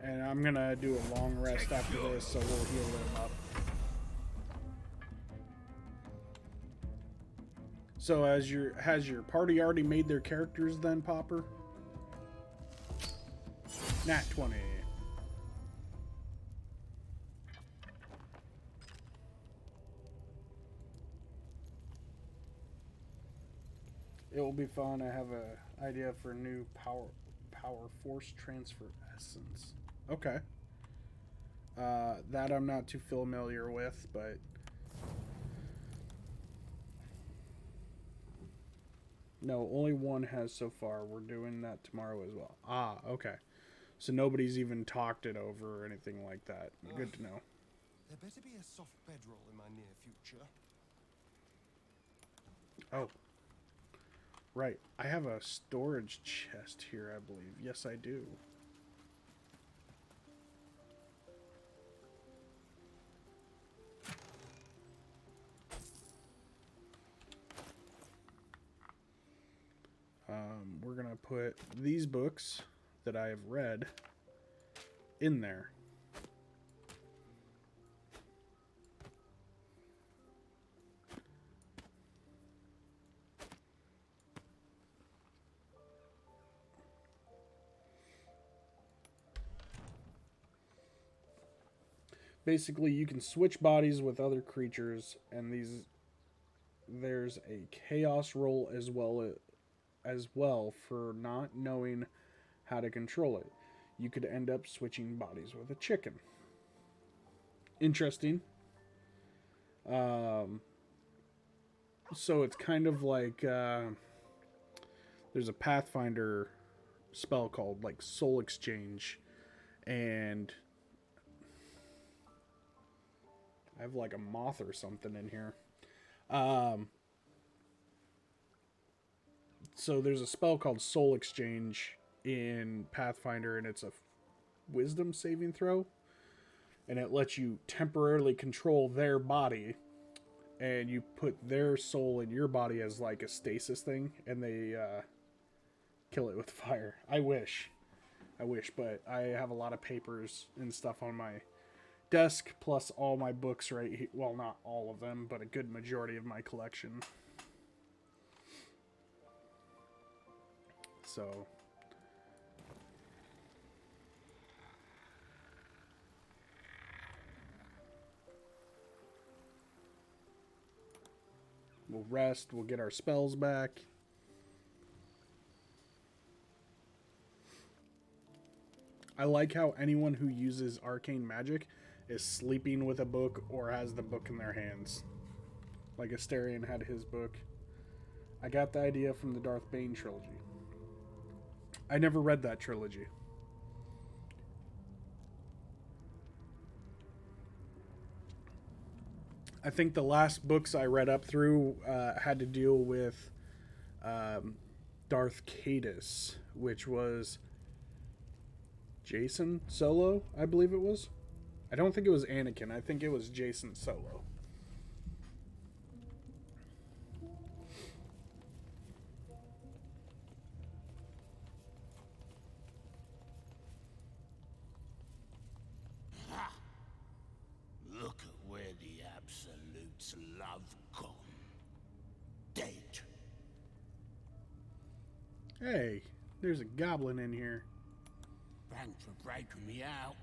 And I'm gonna do a long rest after this, so we'll heal them up. So has your party already made their characters then, Popper? Nat 20. It will be fun. I have a idea for a new power force transfer essence. Okay. That I'm not too familiar with, but no, only one has so far. We're doing that tomorrow as well. Ah, okay. So nobody's even talked it over or anything like that. Good to know. There better be a soft bedroll in my near future. Oh. Right. I have a storage chest here, I believe. Yes, I do. We're going to put these books that I have read in there. Basically, you can switch bodies with other creatures, and there's a chaos roll as well for not knowing how to control it. You could end up switching bodies with a chicken. Interesting. So it's kind of like there's a Pathfinder spell called like Soul Exchange, and I have like a moth or something in here. So there's a spell called Soul Exchange in Pathfinder, and it's a wisdom saving throw. And it lets you temporarily control their body, and you put their soul in your body as like a stasis thing, and they kill it with fire. I wish, but I have a lot of papers and stuff on my desk, plus all my books right here. Well, not all of them, but a good majority of my collection. So we'll rest, we'll get our spells back. I like how anyone who uses arcane magic is sleeping with a book or has the book in their hands. Like Asterion had his book. I got the idea from the Darth Bane trilogy. I never read that trilogy. I think the last books I read up through had to deal with Darth Cadus, which was Jason Solo, I believe it was. I don't think it was Anakin. I think it was Jason Solo. Look at where the Absolute's love gone. Dead. Hey, there's a goblin in here. Thanks for breaking me out.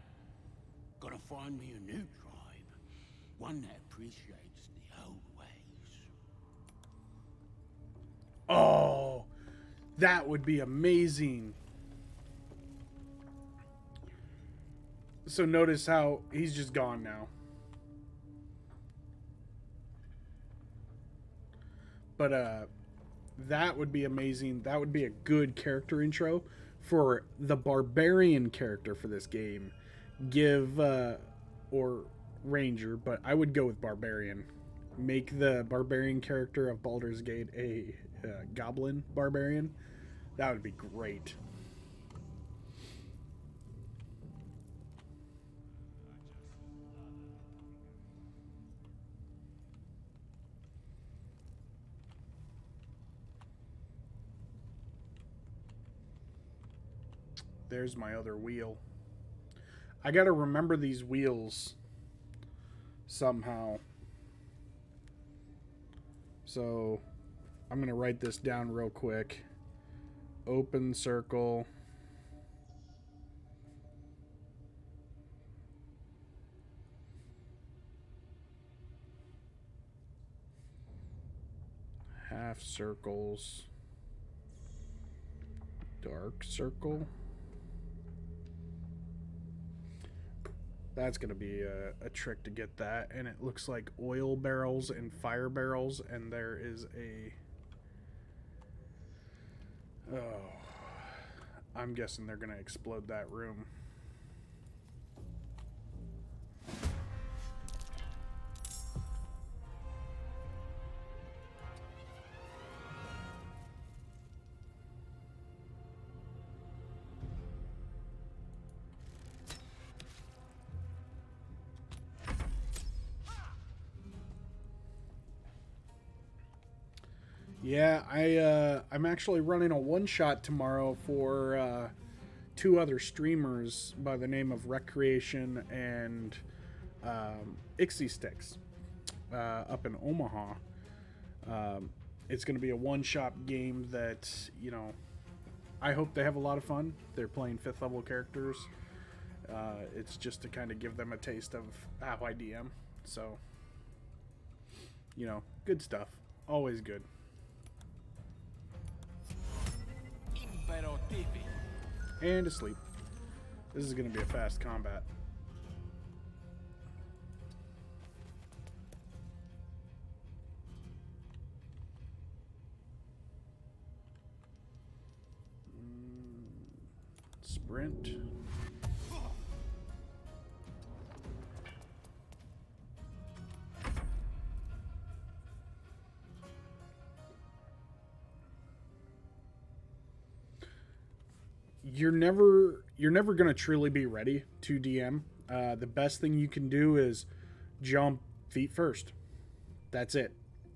Gotta find me a new tribe. One that appreciates the old ways. Oh, That would be amazing. So notice how he's just gone now. But that would be amazing. That would be a good character intro for the barbarian character for this game. Give or ranger, but I would go with barbarian. Make the barbarian character of Baldur's Gate a goblin barbarian. That would be great. There's my other wheel. I gotta remember these wheels somehow. So I'm gonna write this down real quick. Open circle. Half circles. Dark circle. That's going to be a trick to get that. And it looks like oil barrels and fire barrels. And there is a... Oh. I'm guessing they're going to explode that room. Yeah, I'm actually running a one-shot tomorrow for 2 other streamers by the name of Recreation and Ixie Sticks up in Omaha. It's going to be a one-shot game that, you know, I hope they have a lot of fun. They're playing 5th level characters. It's just to kind of give them a taste of how I DM. So, you know, good stuff. Always good. And asleep. This is going to be a fast combat. Sprint. You're never going to truly be ready to DM. The best thing you can do is jump feet first. That's it.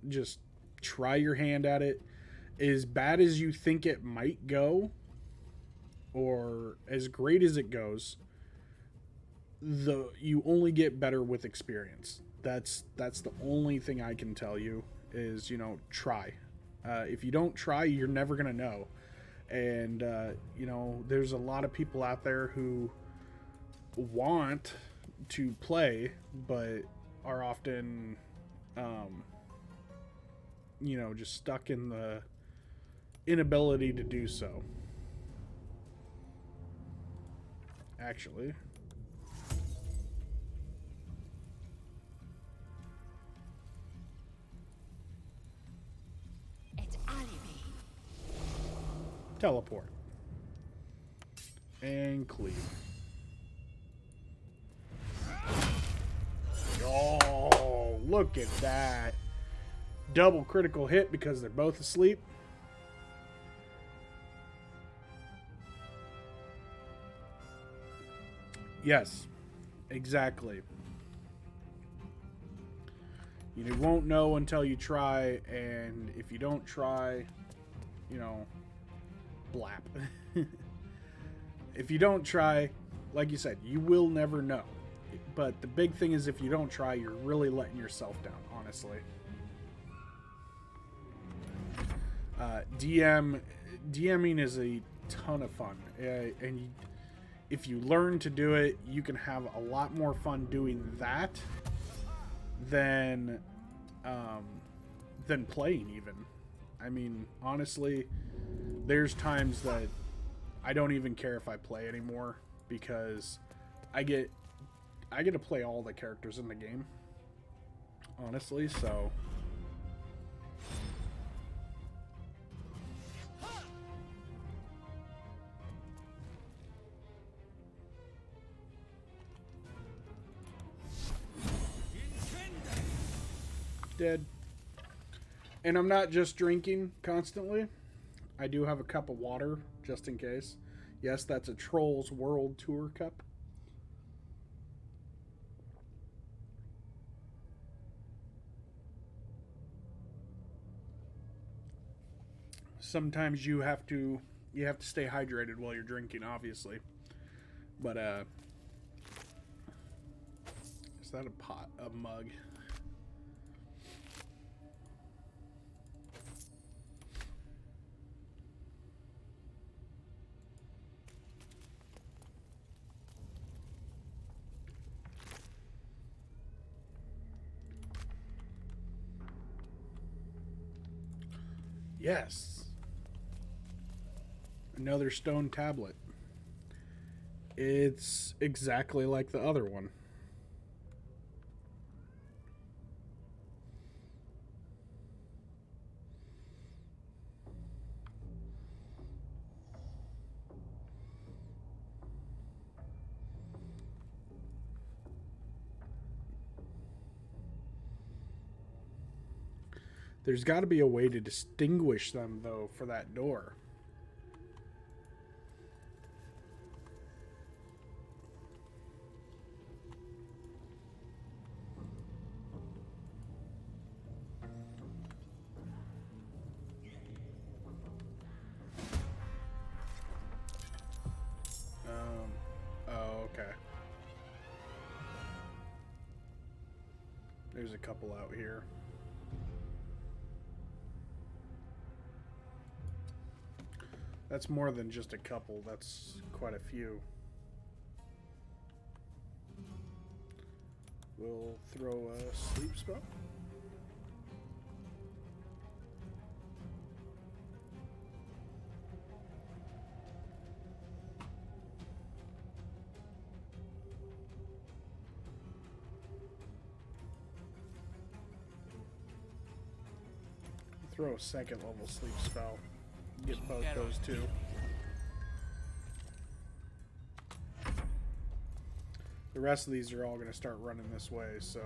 Just try your hand at it. As bad as you think it might go, or as great as it goes, you only get better with experience. That's the only thing I can tell you is, you know, try. If you don't try, you're never going to know. And, you know, there's a lot of people out there who want to play, but are often, you know, just stuck in the inability to do so. Actually. Teleport. And cleave. Oh, look at that. Double critical hit because they're both asleep. Yes, exactly. You won't know until you try, and if you don't try, you know, blap. If you don't try, like you said, you will never know. But the big thing is, if you don't try, you're really letting yourself down, honestly. DMing is a ton of fun, and if you learn to do it, you can have a lot more fun doing that than playing even. I mean, honestly, there's times that I don't even care if I play anymore because I get to play all the characters in the game, honestly, so dead. And I'm not just drinking constantly. I do have a cup of water just in case. Yes, that's a Trolls World Tour cup. Sometimes you have to stay hydrated while you're drinking, obviously. But is that a mug? Yes. Another stone tablet. It's exactly like the other one. There's got to be a way to distinguish them, though, for that door. Oh, okay. There's a couple out here. That's more than just a couple. That's quite a few. We'll throw a sleep spell. Throw a second level sleep spell. Get both those two. The rest of these are all going to start running this way, so...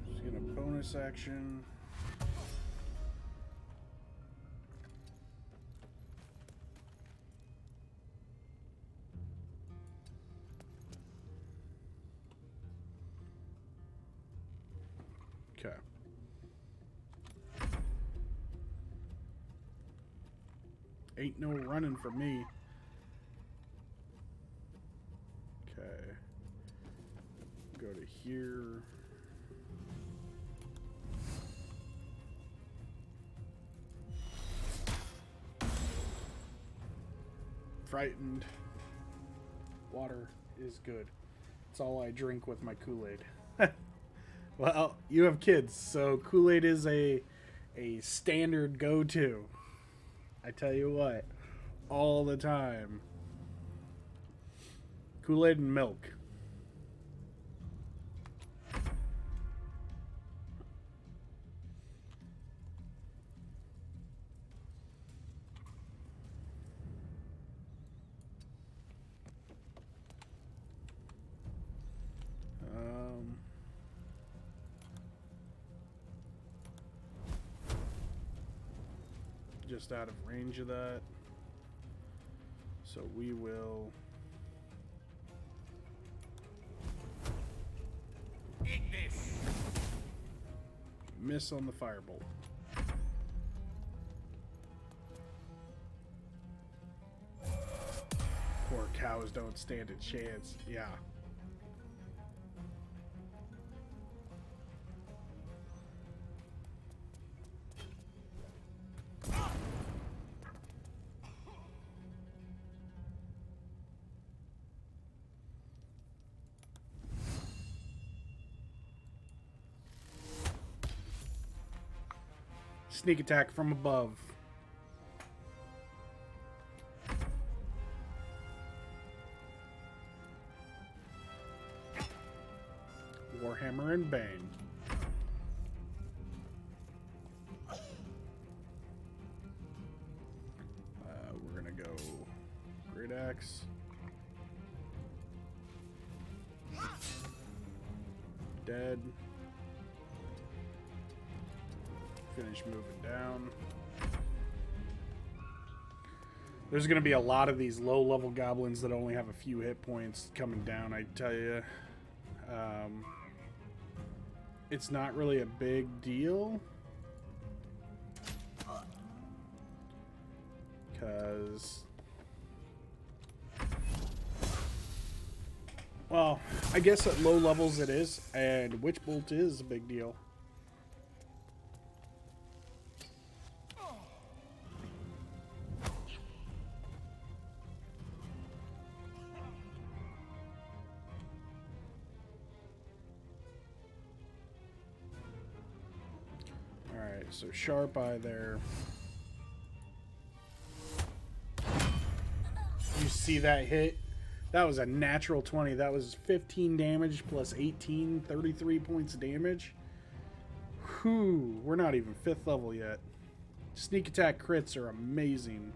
Just get a bonus action. Okay. Ain't no running for me. Okay. Go to here. Frightened. Water is good. It's all I drink with my Kool-Aid. Well, you have kids, so Kool-Aid is a standard go-to. I tell you what, all the time. Kool-Aid and milk. Just out of range of that. So we will miss on the firebolt. Poor cows don't stand a chance. Yeah. Sneak attack from above. Warhammer and Bane. We're gonna go Great Axe. Dead. Finish moving down. There's going to be a lot of these low-level goblins that only have a few hit points coming down, I tell you. It's not really a big deal. Because... well, I guess at low levels it is, and Witch Bolt is a big deal. Alright, so Sharp Eye there. You see that hit? That was a natural 20. That was 15 damage plus 18, 33 points of damage. Whew, we're not even 5th level yet. Sneak attack crits are amazing.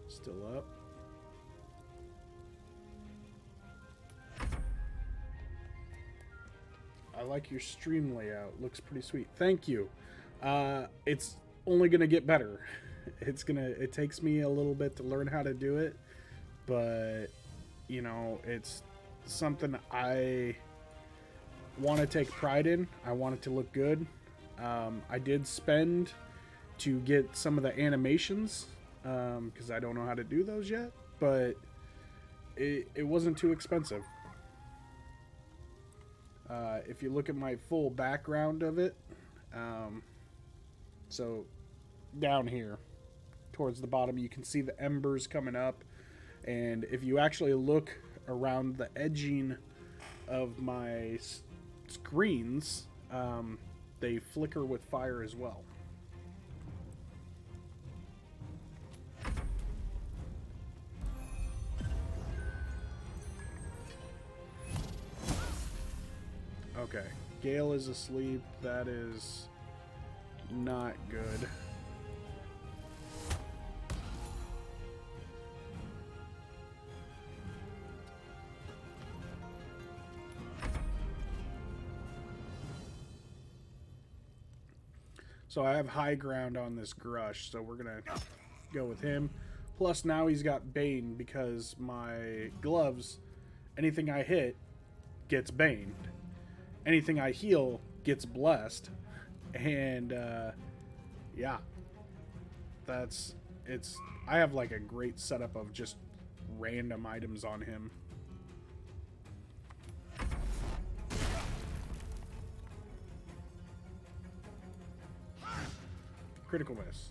Still up. I like your stream layout. Looks pretty sweet. Thank you. It's only gonna get better. It takes me a little bit to learn how to do it, but you know, it's something I want to take pride in. I want it to look good. I did spend to get some of the animations because I don't know how to do those yet, but it wasn't too expensive. If you look at my full background of it, so down here towards the bottom you can see the embers coming up, and if you actually look around the edging of my screens, they flicker with fire as well. Okay, Gale is asleep. That is not good. So I have high ground on this Grush, so we're gonna go with him. Plus now he's got Bane because my gloves, anything I hit gets Bane. Anything I heal gets blessed, and yeah, I have like a great setup of just random items on him. Critical miss.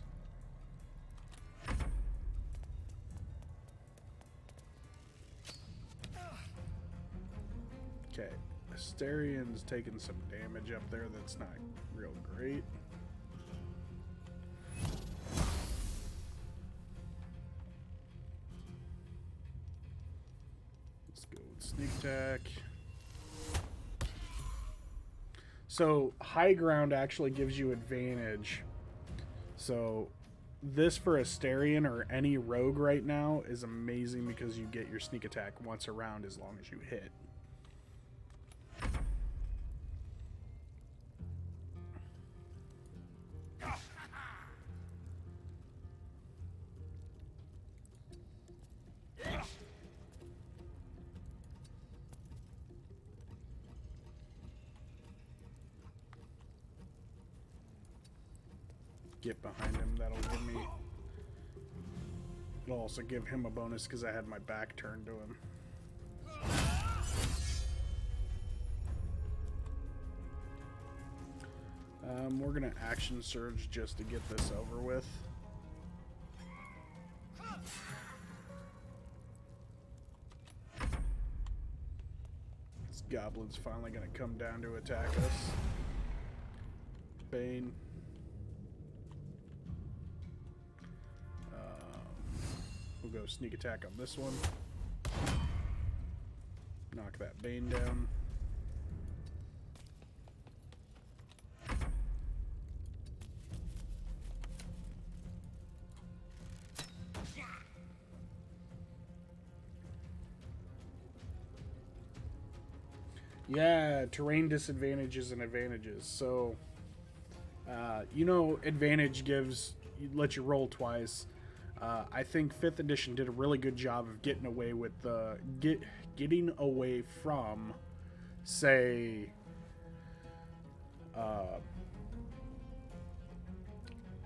Okay. Asterian's taking some damage up there that's not real great. Let's go with sneak attack. So high ground actually gives you advantage. So this for Asterian or any rogue right now is amazing because you get your sneak attack once a round as long as you hit. Get behind him, that'll It'll also give him a bonus because I had my back turned to him. We're gonna action surge just to get this over with. This goblin's finally gonna come down to attack us. Bane. We'll go sneak attack on this one. Knock that Bane down. Yeah, terrain disadvantages and advantages. So, you know, advantage lets you roll twice. I think 5th edition did a really good job of getting away with getting away from, say,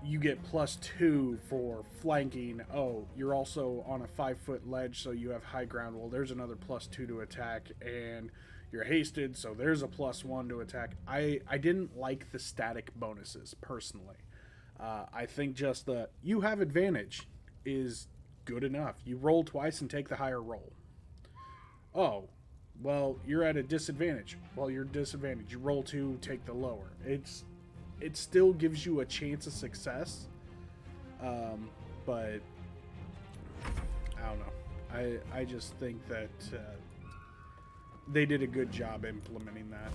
you get +2 for flanking. Oh, you're also on a 5-foot ledge, so you have high ground. Well, there's another +2 to attack, and you're hasted, so there's a +1 to attack. I didn't like the static bonuses, personally. I think just the you have advantage is good enough. You roll twice and take the higher roll. Oh, well, you're at a disadvantage. Well, you're disadvantaged. You roll 2, take the lower. It still gives you a chance of success, but I don't know. I just think that they did a good job implementing that.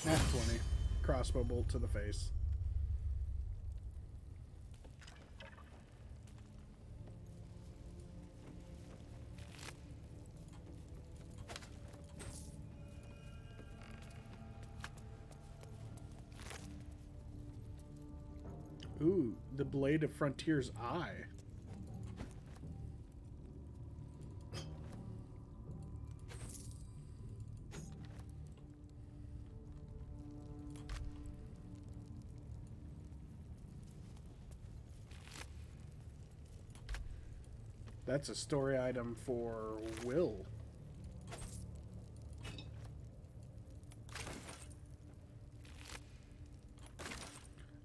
Nat 20. Crossbow bolt to the face. Ooh, the Blade of Frontier's eye. That's a story item for Will.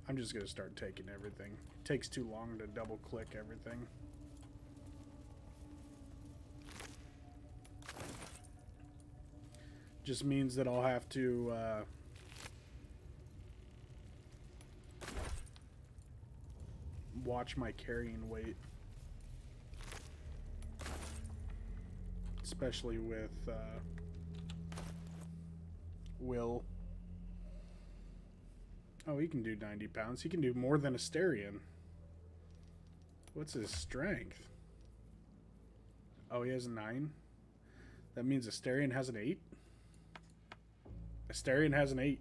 I'm just going to start taking everything. It takes too long to double click everything. Just means that I'll have to watch my carrying weight. Especially with Will. Oh, he can do 90 pounds. He can do more than Asterion. What's his strength? Oh, he has a 9? That means Asterion has an 8? Asterion has an 8.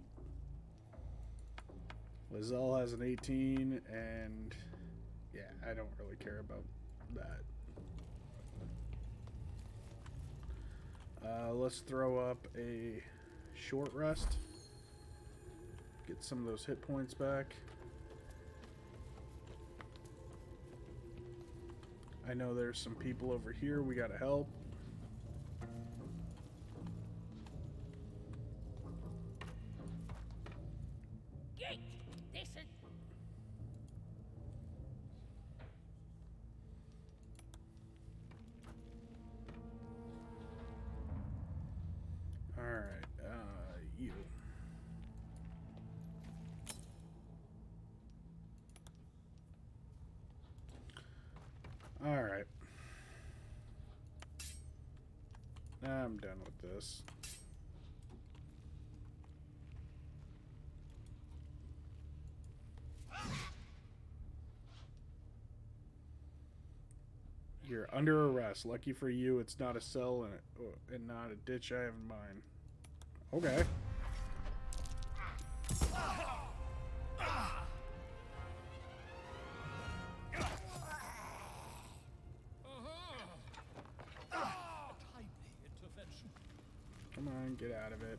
Lizelle has an 18, and yeah, I don't really care about that. Let's throw up a short rest. Get some of those hit points back. I know there's some people over here we gotta help. You. Alright. I'm done with this. You're under arrest. Lucky for you, it's not a cell and not a ditch I have in mind. Okay. Get out of it.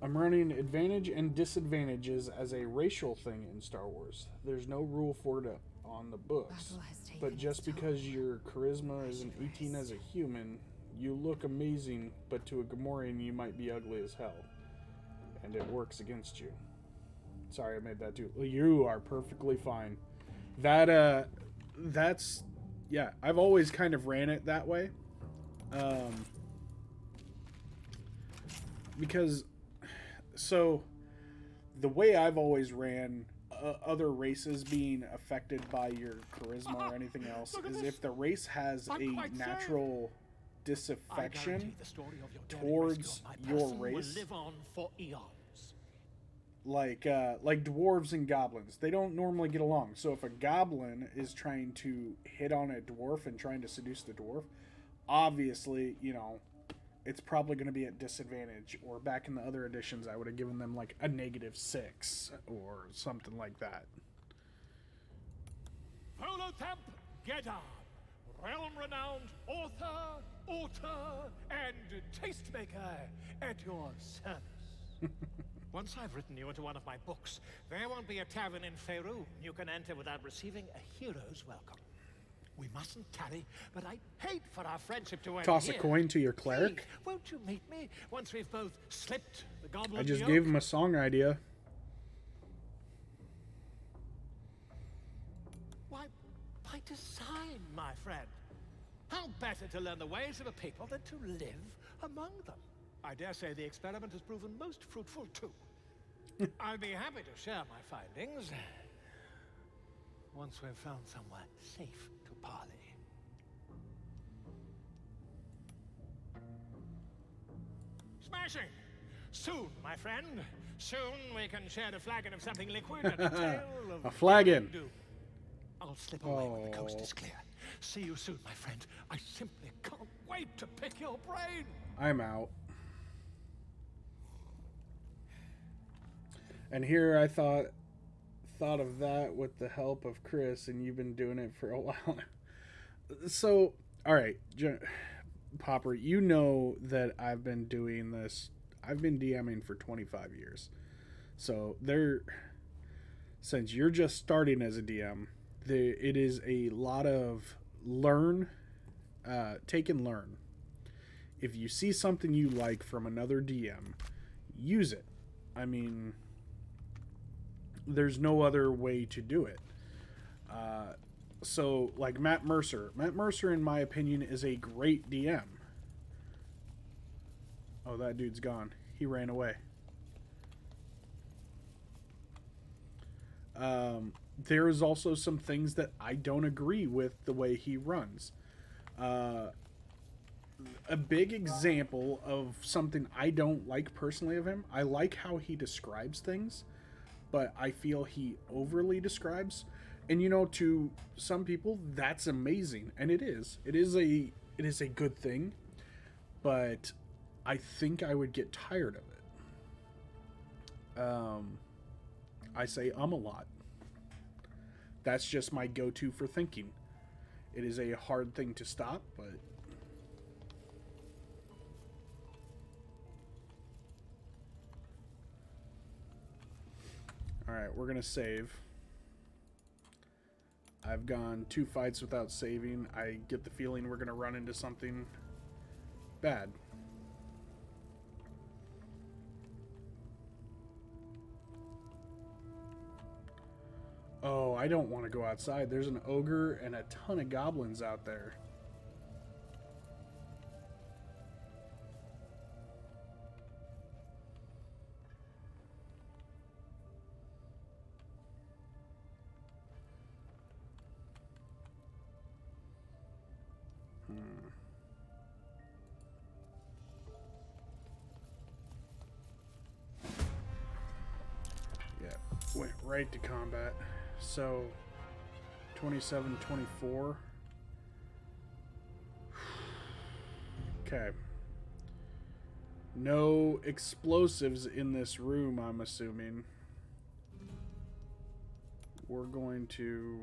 I'm running advantage and disadvantages as a racial thing in Star Wars. There's no rule for it on the books. But just because your charisma is an 18 as a human, you look amazing, but to a Gamorrean you might be ugly as hell. And it works against you. Sorry, I made that too. You are perfectly fine. That's... Yeah, I've always kind of ran it that way. Because... So, the way I've always ran other races being affected by your charisma or anything else is if the race has a natural disaffection towards your race, like dwarves and goblins, they don't normally get along. So if a goblin is trying to hit on a dwarf and trying to seduce the dwarf, obviously, you know, it's probably going to be at disadvantage. Or back in the other editions, I would have given them like a -6 or something like that. Volothamp Gedar, realm-renowned author, auteur, and tastemaker at your service. Once I've written you into one of my books, there won't be a tavern in Faerûn you can enter without receiving a hero's welcome. We mustn't tarry, but I'd hate for our friendship to end Toss here. a coin to your cleric. Please, won't you meet me once we've both slipped the goblin? I just gave him a song idea. Why, by design, my friend. How better to learn the ways of a people than to live among them? I dare say the experiment has proven most fruitful, too. I'd be happy to share my findings once we've found somewhere safe to parley. Smashing! Soon, my friend. Soon we can share a flagon of something liquid and a tale of a flagon. doom. I'll slip away when the coast is clear. See you soon, my friend. I simply can't wait to pick your brain. I'm out. And here I thought of that with the help of Chris, and you've been doing it for a while. So, all right, Popper, you know that I've been doing this. I've been DMing for 25 years. So since you're just starting as a DM, it is a lot of take and learn. If you see something you like from another DM, use it. I mean, there's no other way to do it. So, like Matt Mercer. Matt Mercer, in my opinion, is a great DM. Oh, that dude's gone. He ran away. There is also some things that I don't agree with the way he runs. A big example of something I don't like personally of him, I like how he describes things, but I feel he overly describes. And you know, to some people, that's amazing, and it is. It is a good thing, but I think I would get tired of it. I say a lot. That's just my go-to for thinking. It is a hard thing to stop, but alright, we're gonna save. I've gone 2 fights without saving. I get the feeling we're gonna run into something bad. Oh, I don't want to go outside. There's an ogre and a ton of goblins out there. Yeah, went right to combat. So, 27, 24. Okay. No explosives in this room, I'm assuming. We're going to...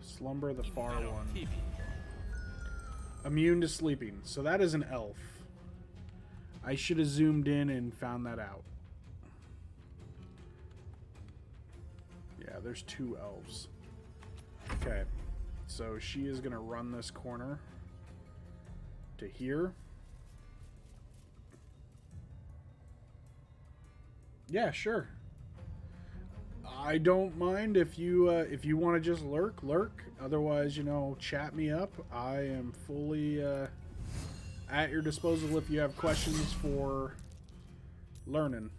Slumber the far one. Immune to sleeping. So that is an elf. I should have zoomed in and found that out. Yeah, there's 2 elves. Okay. So she is going to run this corner to here. Yeah, sure. I don't mind if you want to just lurk. Otherwise, you know, chat me up. I am fully at your disposal if you have questions for learning.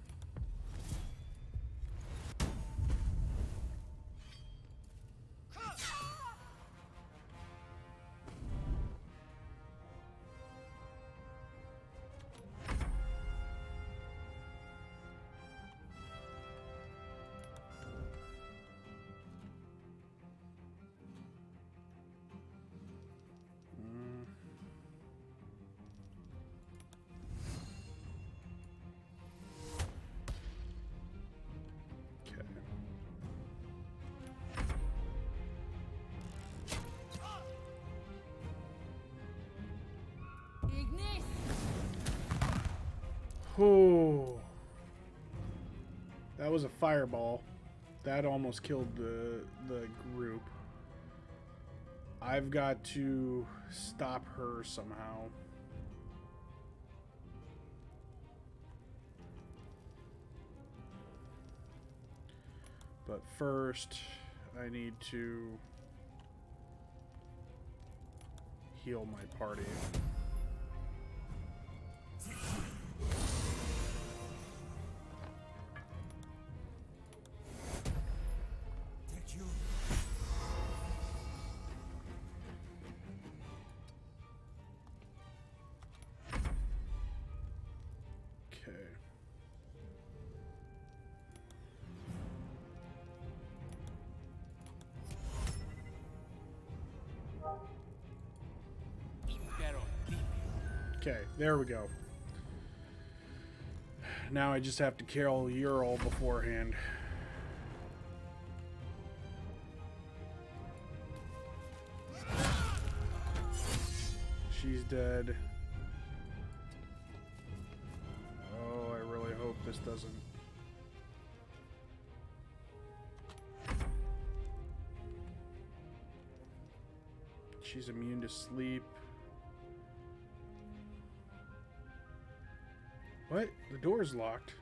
Oh, that was a fireball. That almost killed the group. I've got to stop her somehow. But first, I need to heal my party. Okay, there we go. Now I just have to kill Ural beforehand. She's dead. Oh, I really hope this doesn't... She's immune to sleep. What? The door's locked.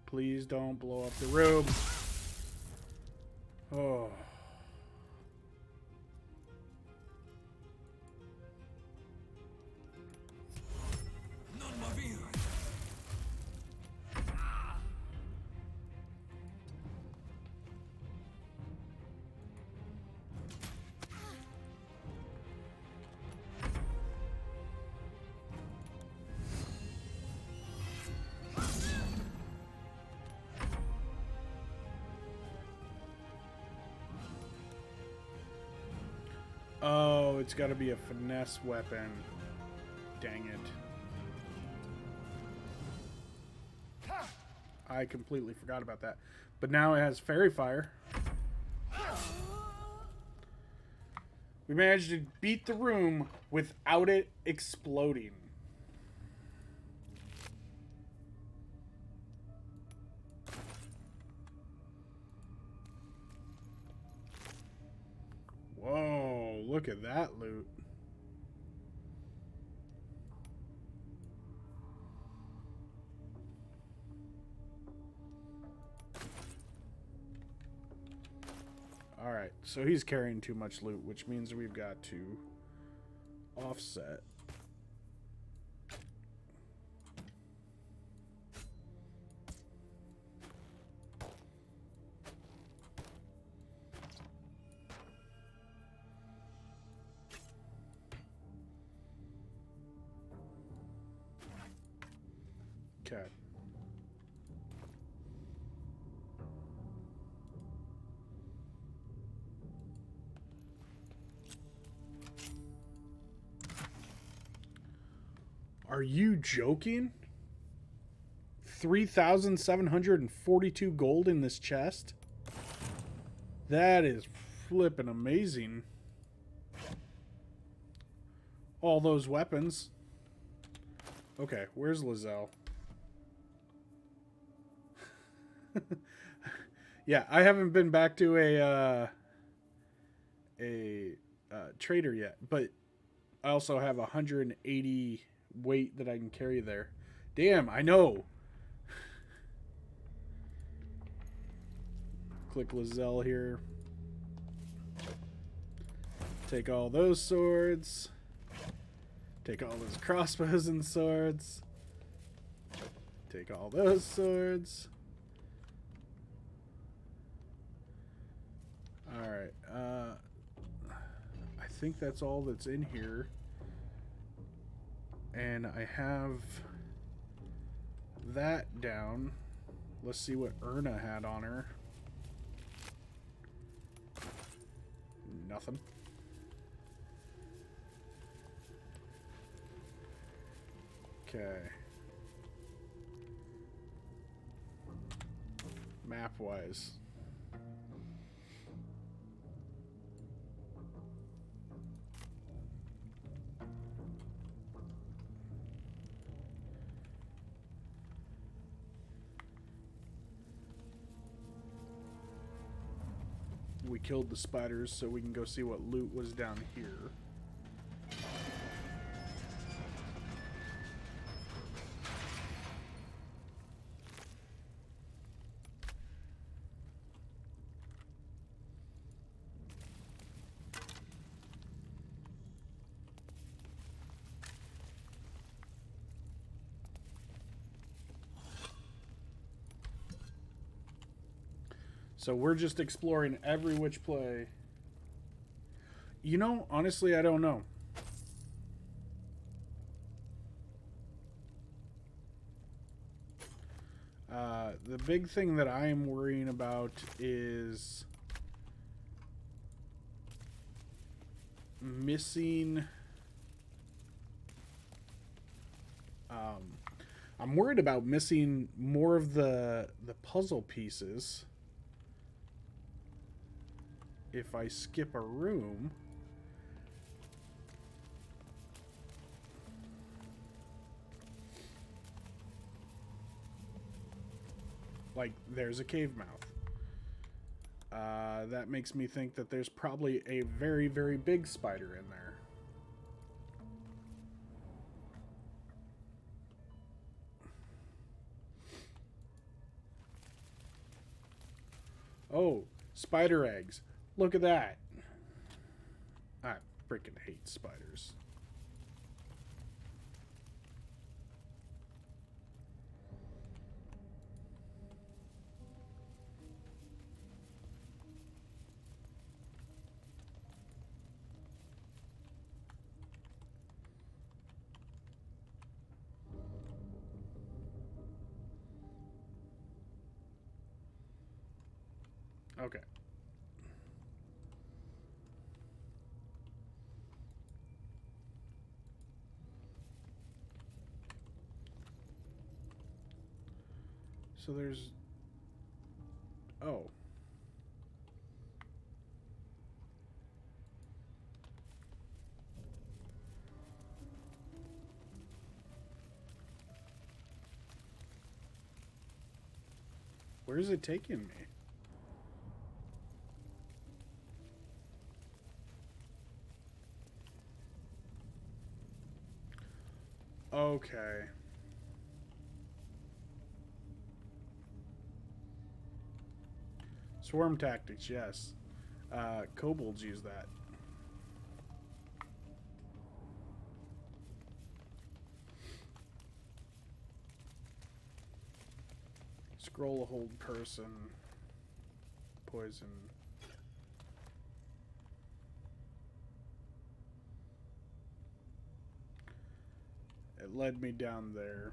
Please don't blow up the room. Oh. Oh, it's got to be a finesse weapon. Dang it. I completely forgot about that. But now it has fairy fire. We managed to beat the room without it exploding. Whoa, look at that loot. Alright, So he's carrying too much loot, which means we've got to offset. Okay. Are you joking? 3,742 gold in this chest? That is flippin' amazing. All those weapons. Okay, where's Lizelle? Yeah, I haven't been back to a trader yet, but I also have 180 weight that I can carry there. Damn, I know. Click Lizelle here. Take all those swords. Take all those crossbows and swords. Take all those swords. Alright, I think that's all that's in here. And I have that down. Let's see what Erna had on her. Nothing. Okay. Map-wise. We killed the spiders, so we can go see what loot was down here. So we're just exploring every which play. You know, honestly, I don't know. The big thing that I am worrying about is missing... I'm worried about missing more of the puzzle pieces if I skip a room. Like, there's a cave mouth. That makes me think that there's probably a very, very big spider in there. Oh, spider eggs. Look at that. I freaking hate spiders. Okay. So there's... Oh. Where is it taking me? Okay. Swarm tactics, yes. Kobolds use that. Scroll hold person. Poison. It led me down there.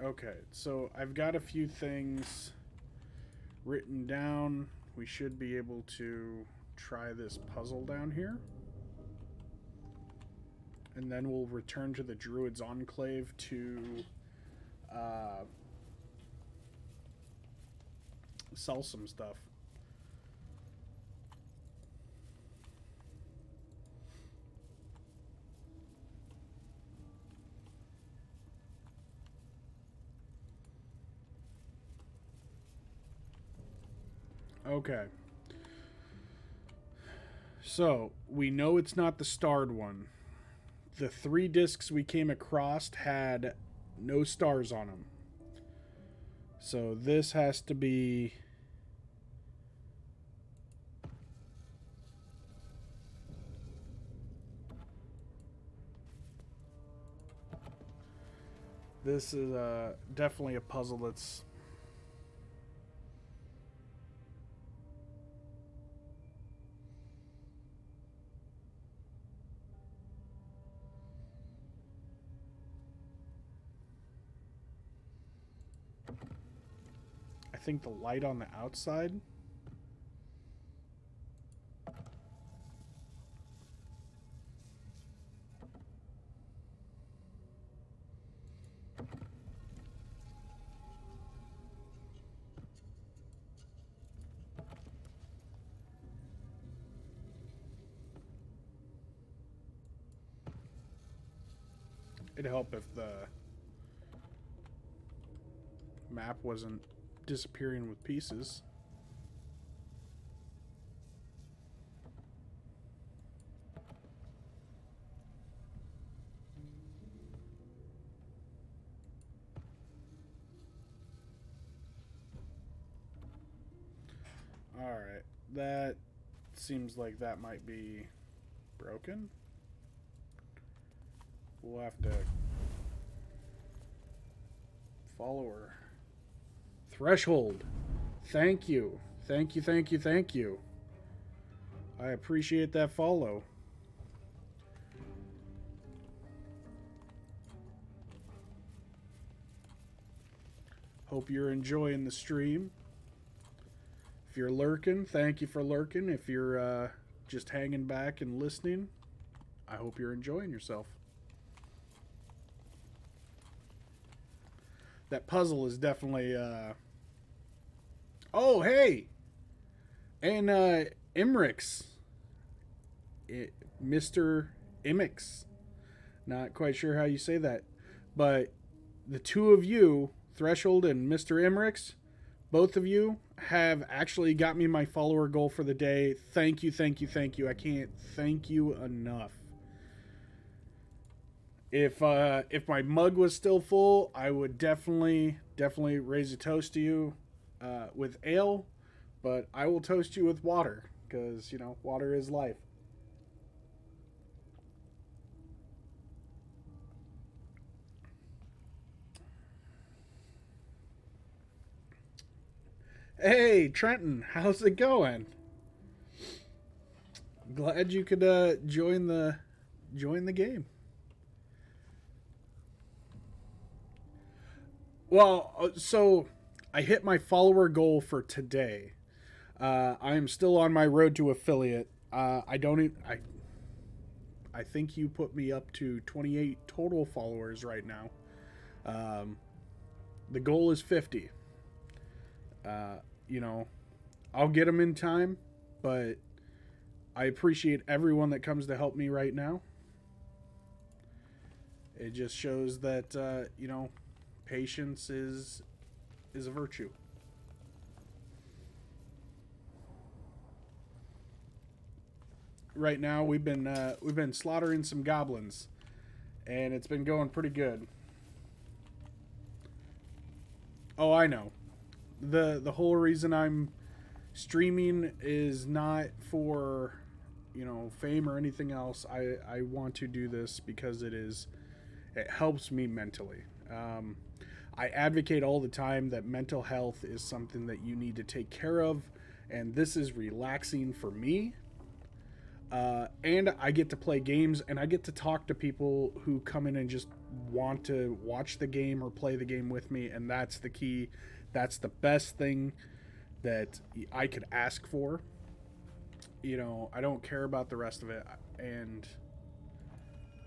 Okay, so I've got a few things written down. We should be able to try this puzzle down here. And then we'll return to the Druid's Enclave to sell some stuff. Okay. So, we know it's not the starred one. The 3 discs we came across had no stars on them. So, this has to be... This is definitely a puzzle that's... I think the light on the outside. It'd help if the map wasn't disappearing with pieces. Alright, that seems like that might be broken. We'll have to follow her. Threshold. Thank you. Thank you, thank you, thank you. I appreciate that follow. Hope you're enjoying the stream. If you're lurking, thank you for lurking. If you're just hanging back and listening, I hope you're enjoying yourself. That puzzle is definitely... Oh, hey! And Imrix. Mr. Imix. Not quite sure how you say that. But the two of you, Threshold and Mr. Imrix, both of you have actually got me my follower goal for the day. Thank you, thank you, thank you. I can't thank you enough. If my mug was still full, I would definitely raise a toast to you with ale, but I will toast you with water because, you know, water is life. Hey, Trenton, how's it going? Glad you could join the game. Well, so I hit my follower goal for today. I am still on my road to affiliate. I think you put me up to 28 total followers right now. The goal is 50. You know, I'll get them in time, but I appreciate everyone that comes to help me right now. It just shows that, you know, patience is a virtue. Right now we've been slaughtering some goblins, and it's been going pretty good. Oh, I know. The whole reason I'm streaming is not for, fame or anything else. I want to do this because it helps me mentally. I advocate all the time that mental health is something that you need to take care of, and this is relaxing for me. And I get to play games, and I get to talk to people who come in and just want to watch the game or play the game with me, and that's the key. That's the best thing that I could ask for. I don't care about the rest of it, and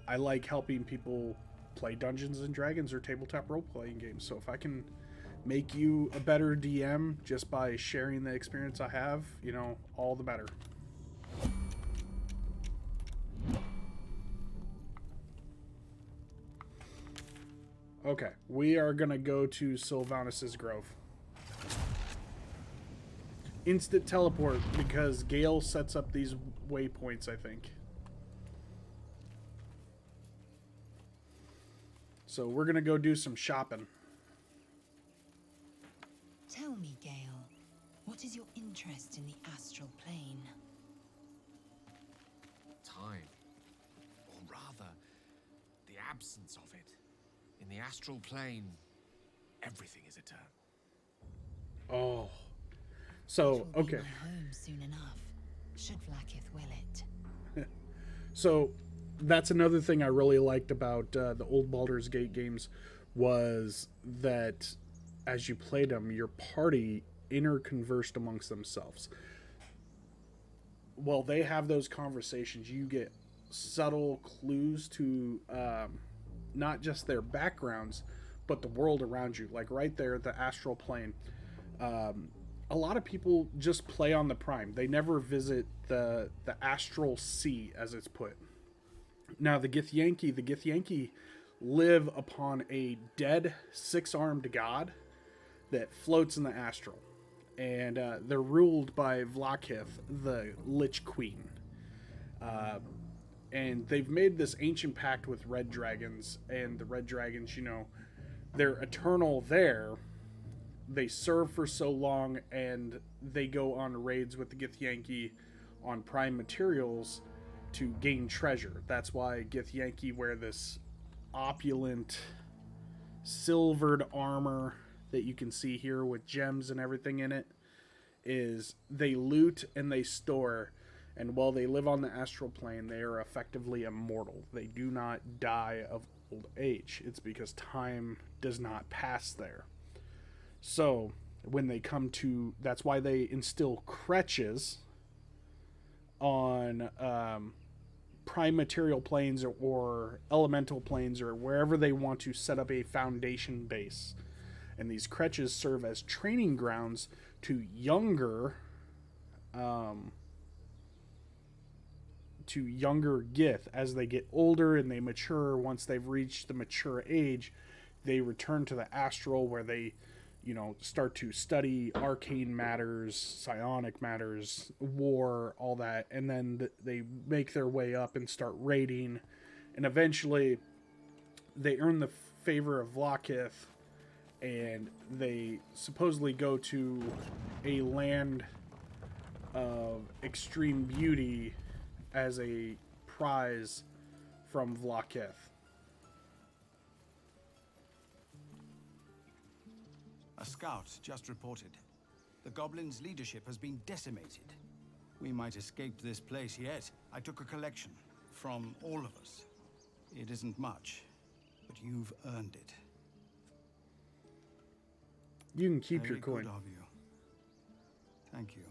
I like helping people play Dungeons and Dragons or tabletop role-playing games. So if I can make you a better DM just by sharing the experience I have, all the better. Okay, we are going to go to Sylvanas' Grove. Instant teleport because Gale sets up these waypoints, I think. So we're going to go do some shopping. Tell me, Gale, what is your interest in the astral plane? Time. Or rather, the absence of it. In the astral plane, everything is eternal. Oh. It So, will be okay. my home soon enough, should Vlaakith will it. So that's another thing I really liked about the old Baldur's Gate games was that as you played them, your party interconversed amongst themselves. While they have those conversations, you get subtle clues to not just their backgrounds, but the world around you. Like right there, the astral plane. A lot of people just play on the Prime. They never visit the astral sea, as it's put. Now, the Githyanki live upon a dead six-armed god that floats in the astral. And they're ruled by Vlaakith, the Lich Queen. And they've made this ancient pact with red dragons. And the red dragons, they're eternal there. They serve for so long, and they go on raids with the Githyanki on prime materials to gain treasure. That's why Githyanki wear this opulent silvered armor that you can see here with gems and everything in it. Is they loot and they store, and while they live on the astral plane, they are effectively immortal. They do not die of old age. It's because time does not pass there. So when they come to, that's why they instill crutches on prime material planes or elemental planes or wherever they want to set up a foundation base. And these crutches serve as training grounds to younger Gith. As they get older and they mature, once they've reached the mature age, they return to the astral where they start to study arcane matters, psionic matters, war, all that, and then they make their way up and start raiding, and eventually they earn the favor of Vlaakith, and they supposedly go to a land of extreme beauty as a prize from Vlaakith. A scout just reported. The Goblins' leadership has been decimated. We might escape this place yet. I took a collection from all of us. It isn't much, but you've earned it. You can keep Very your coin. good of you. Thank you.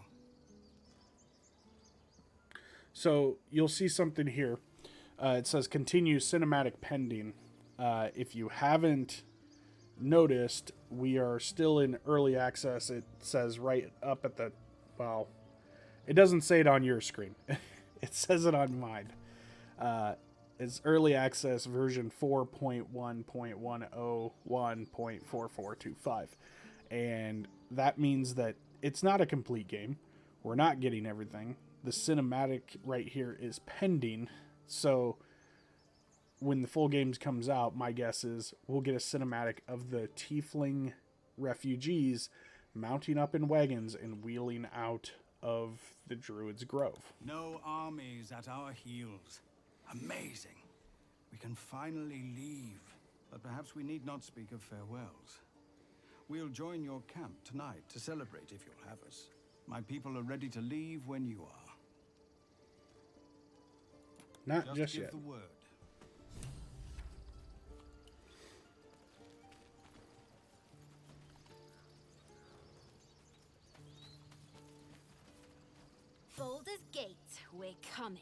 So you'll see something here. It says continue cinematic pending. If you haven't noticed, we are still in early access. It says right up at the, well, it doesn't say it on your screen. It says it on mine. It's early access version 4.1.101.4425. And that means that it's not a complete game. We're not getting everything. The cinematic right here is pending. So when the full game comes out, my guess is we'll get a cinematic of the tiefling refugees mounting up in wagons and wheeling out of the Druid's Grove. No armies at our heels. Amazing. We can finally leave. But perhaps we need not speak of farewells. We'll join your camp tonight to celebrate if you'll have us. My people are ready to leave when you are. Not just give yet. the word. Baldur's Gate, we're coming.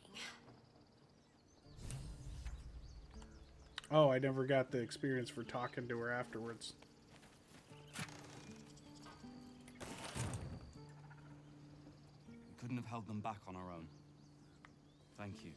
Oh, I never got the experience for talking to her afterwards. We couldn't have held them back on our own. Thank you.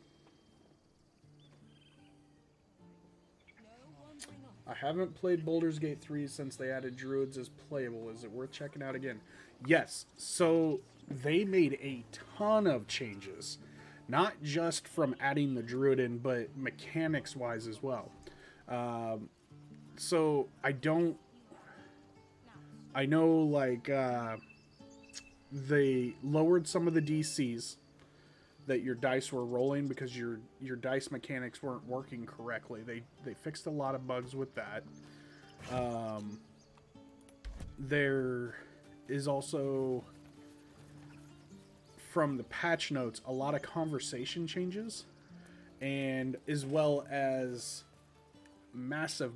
I haven't played Baldur's Gate 3 since they added druids as playable. Is it worth checking out again? Yes. So they made a ton of changes. Not just from adding the druid in, but mechanics-wise as well. So I know, like, they lowered some of the DCs that your dice were rolling because your dice mechanics weren't working correctly. They fixed a lot of bugs with that. There is also, from the patch notes, a lot of conversation changes, and as well as massive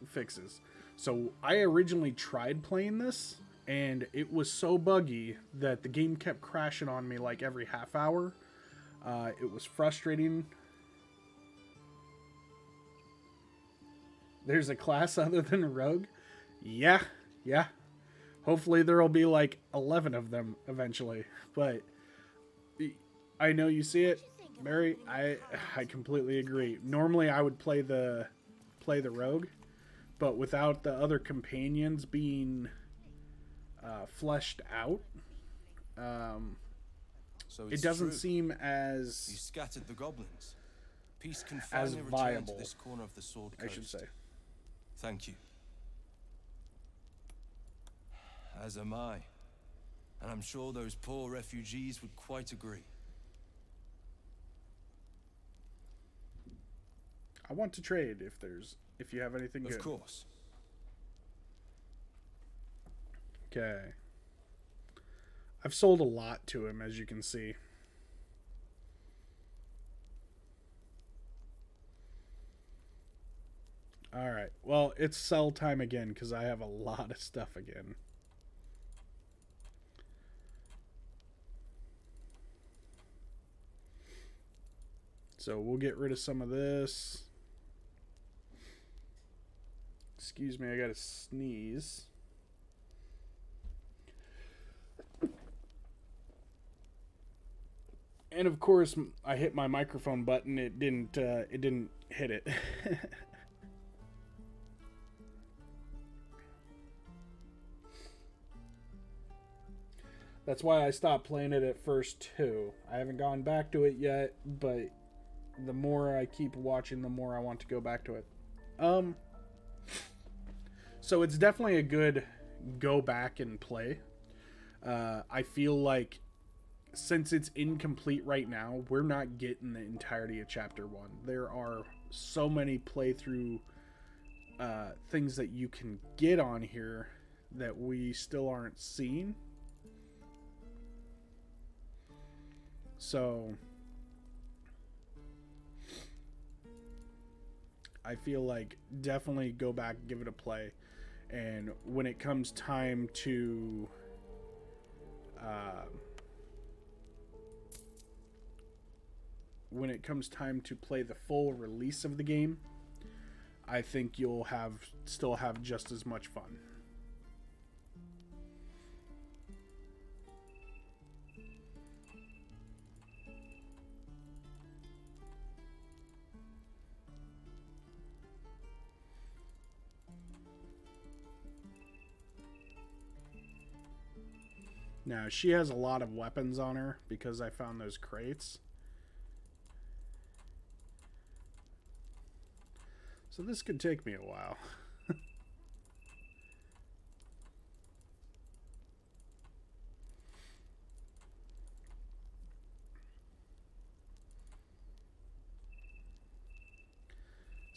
fixes. So I originally tried playing this, and it was so buggy that the game kept crashing on me like every half hour. It was frustrating. There's a class other than a rogue? Yeah. Hopefully there'll be like 11 of them eventually. But I know you see it, Mary. I completely agree. Normally I would play the rogue, but without the other companions being fleshed out, So it doesn't seem You as scattered the goblins. Peace can as finally return viable, to this corner of the Sword I Coast. should say. Thank you. As am I. And I'm sure those poor refugees would quite agree. I want to trade if you have anything good. Of course. Okay. I've sold a lot to him, as you can see. Alright, well, it's sell time again, because I have a lot of stuff again. So we'll get rid of some of this. Excuse me, I gotta sneeze. And of course, I hit my microphone button. It didn't hit it. That's why I stopped playing it at first too. I haven't gone back to it yet, but the more I keep watching, the more I want to go back to it. So it's definitely a good go back and play. I feel like since it's incomplete right now, we're not getting the entirety of Chapter 1. There are so many playthrough things that you can get on here that we still aren't seeing. So I feel like definitely go back, give it a play. And when it comes time to play the full release of the game, I think you'll still have just as much fun. Now, she has a lot of weapons on her because I found those crates. So this could take me a while.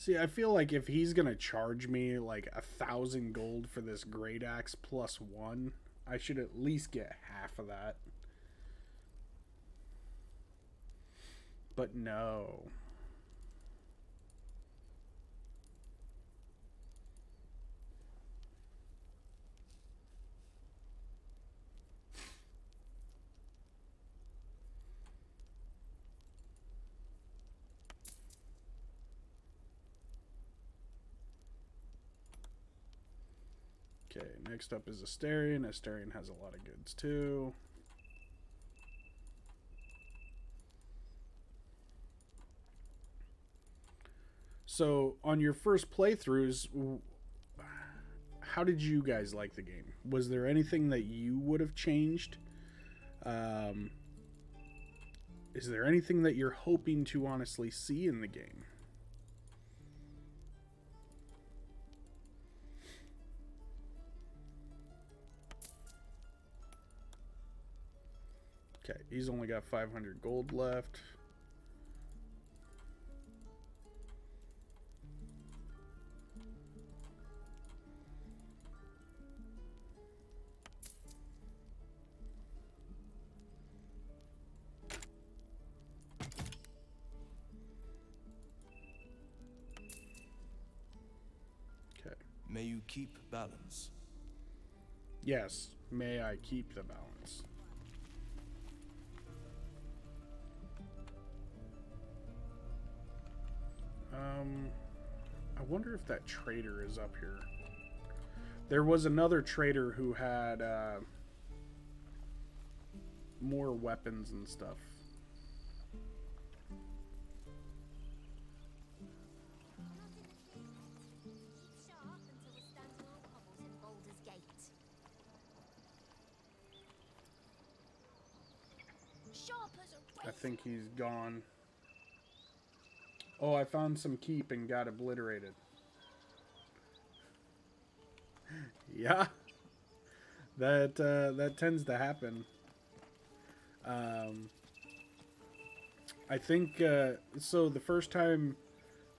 See, I feel like if he's gonna charge me like 1,000 gold for this great axe plus 1, I should at least get half of that. But no. Okay, next up is Astarion. Astarion has a lot of goods too. So, on your first playthroughs, how did you guys like the game? Was there anything that you would have changed? Is there anything that you're hoping to honestly see in the game? Okay, he's only got 500 gold left. Okay. May you keep balance. Yes, may I keep the balance. I wonder if that trader is up here. There was another trader who had more weapons and stuff. Sharp until we're standing on cobbles in Baldur's Gate. Sharp as a I think he's gone. Oh, I found some keep and got obliterated. Yeah, that tends to happen. I think so. The first time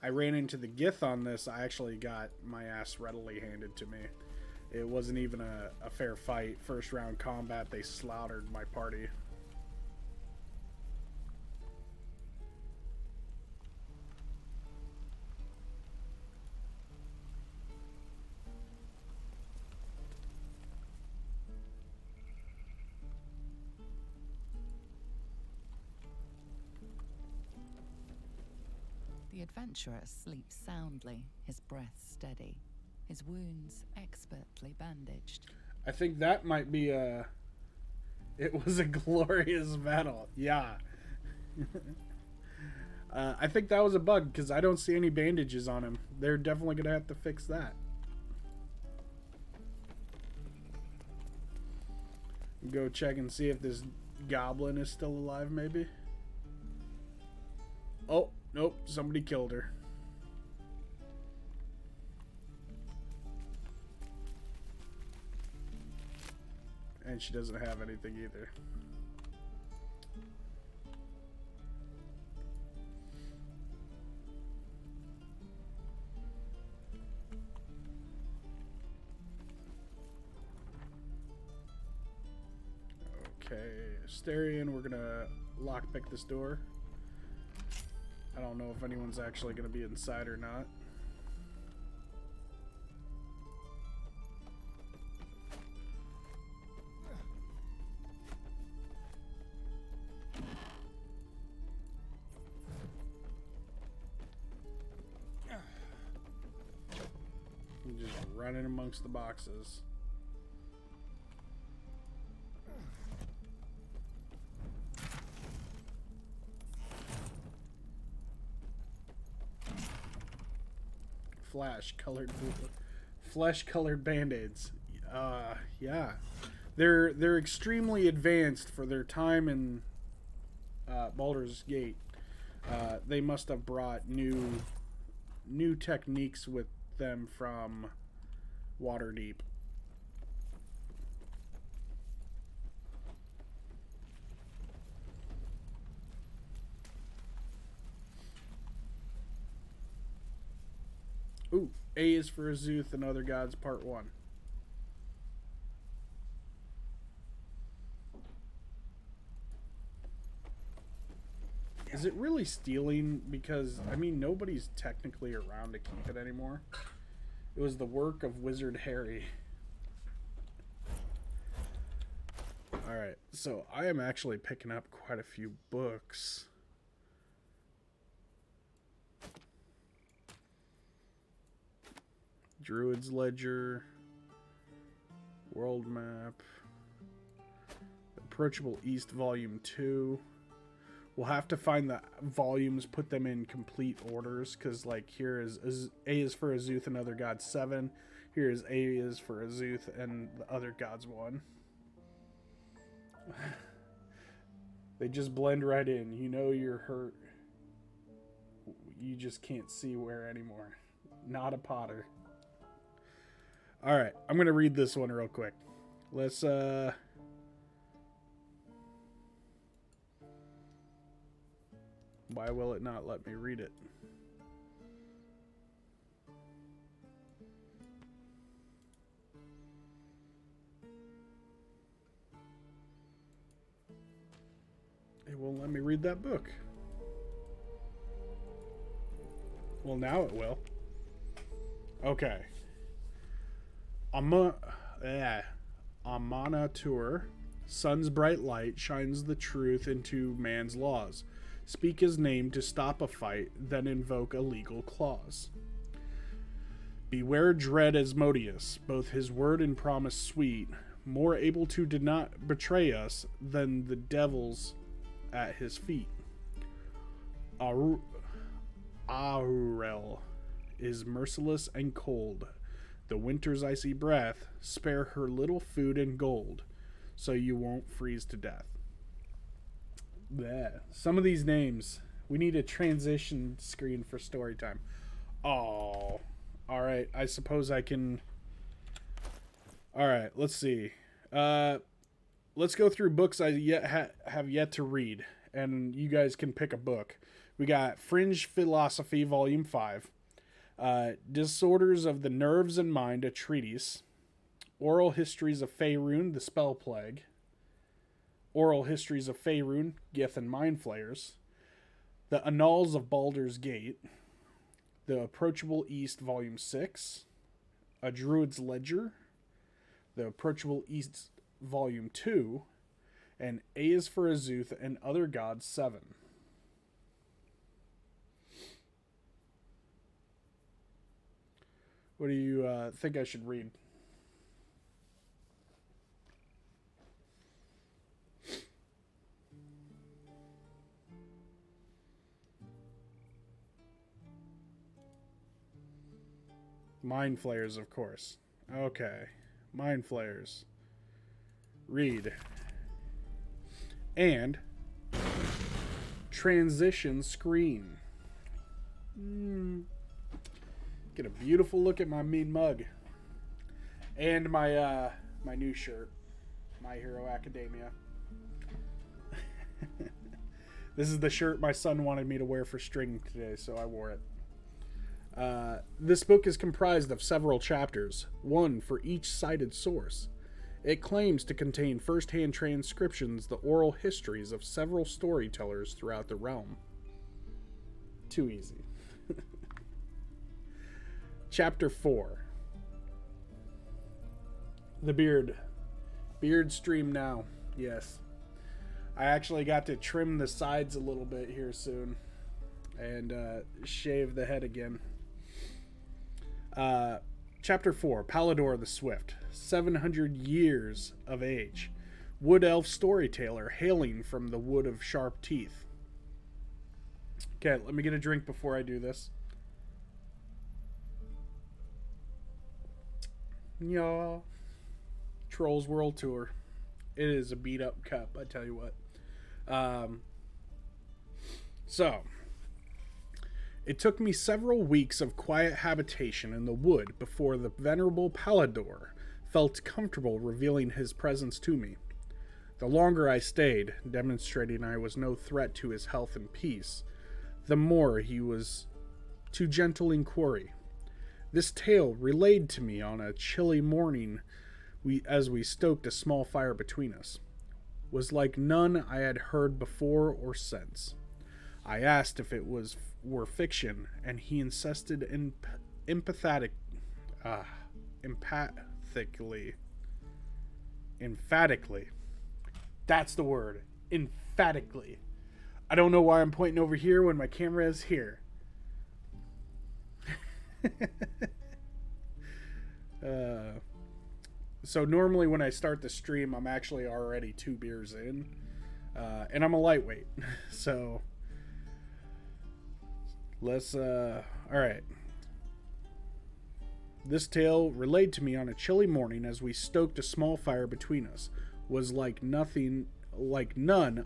I ran into the Gith on this, I actually got my ass readily handed to me. It wasn't even a fair fight. First round combat, they slaughtered my party. The adventurer sleeps soundly, his breath steady, his wounds expertly bandaged. I think that might be a... It was a glorious battle. Yeah. I think that was a bug, because I don't see any bandages on him. They're definitely going to have to fix that. Go check and see if this goblin is still alive, maybe. Oh, nope. Somebody killed her. And she doesn't have anything either. Okay, Astarion, we're gonna lockpick this door. I don't know if anyone's actually gonna be inside or not. I'm just running amongst the boxes. Flesh-colored band-aids. Yeah, they're extremely advanced for their time in Baldur's Gate. They must have brought new techniques with them from Waterdeep. A is for Azuth and Other Gods, Part 1. Is it really stealing? Because, I mean, nobody's technically around to keep it anymore. It was the work of Wizard Harry. Alright, so I am actually picking up quite a few books. Druid's Ledger, World Map, Approachable East Volume 2. We'll have to find the volumes, put them in complete orders, because, like, here is A is for Azuth and Other Gods 7. Here is A is for Azuth and the Other Gods 1. They just blend right in. You know you're hurt. You just can't see where anymore. Not a Potter. Alright, I'm going to read this one real quick. Let's, why will it not let me read it? It won't let me read that book. Well, now it will. Okay. Amanatur, sun's bright light shines the truth into man's laws. Speak his name to stop a fight, then invoke a legal clause. Beware dread Asmodeus, both his word and promise sweet, more able to not betray us than the devils at his feet. Aurel is merciless and cold. The winter's icy breath, spare her little food and gold, so you won't freeze to death. Bleh. Some of these names, we need a transition screen for story time. Oh, alright, I suppose I can... Alright, let's see. Let's go through books I have yet to read, and you guys can pick a book. We got Fringe Philosophy, Volume 5. Disorders of the Nerves and Mind, a treatise. Oral Histories of Faerun, the Spell Plague. Oral Histories of Faerun, Gith and Mind Flayers. The Annals of Baldur's Gate. The Approachable East, Volume 6. A Druid's Ledger. The Approachable East, Volume 2. And A is for Azuth and Other Gods 7. What do you think I should read? Mind Flayers, of course. Okay. Mind Flayers. Read. And transition screen. Get a beautiful look at my mean mug. And my my new shirt. My Hero Academia. This is the shirt my son wanted me to wear for string today, so I wore it. This book is comprised of several chapters, one for each cited source. It claims to contain first-hand transcriptions, the oral histories of several storytellers throughout the realm. Too easy. Chapter 4. The Beard. Beard stream now. Yes. I actually got to trim the sides a little bit here soon. And shave the head again. Chapter 4. Baldur the Swift. 700 years of age. Wood elf storyteller hailing from the Wood of Sharp Teeth. Okay, let me get a drink before I do this. Yeah. Trolls World Tour. It is a beat up cup, I tell you what. So, it took me several weeks of quiet habitation in the wood before the venerable Baldur felt comfortable revealing his presence to me. The longer I stayed, demonstrating I was no threat to his health and peace, the more he was to gentle inquiry. This tale, relayed to me on a chilly morning as we stoked a small fire between us, was like none I had heard before or since. I asked if it were fiction, and he insisted emphatically. That's the word. Emphatically. I don't know why I'm pointing over here when my camera is here. So normally when I start the stream, I'm actually already 2 beers in. And I'm a lightweight. So let's alright. This tale, relayed to me on a chilly morning as we stoked a small fire between us, was like none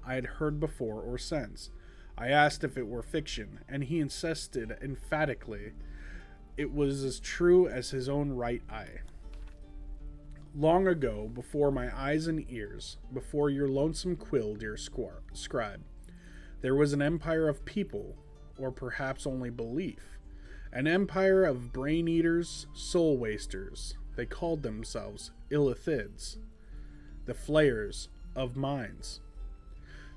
I had heard before or since. I asked if it were fiction, and he insisted emphatically it was as true as his own right eye. Long ago, before my eyes and ears, before your lonesome quill, dear scribe, there was an empire of people, or perhaps only belief, an empire of brain-eaters, soul-wasters. They called themselves Illithids, the flayers of minds.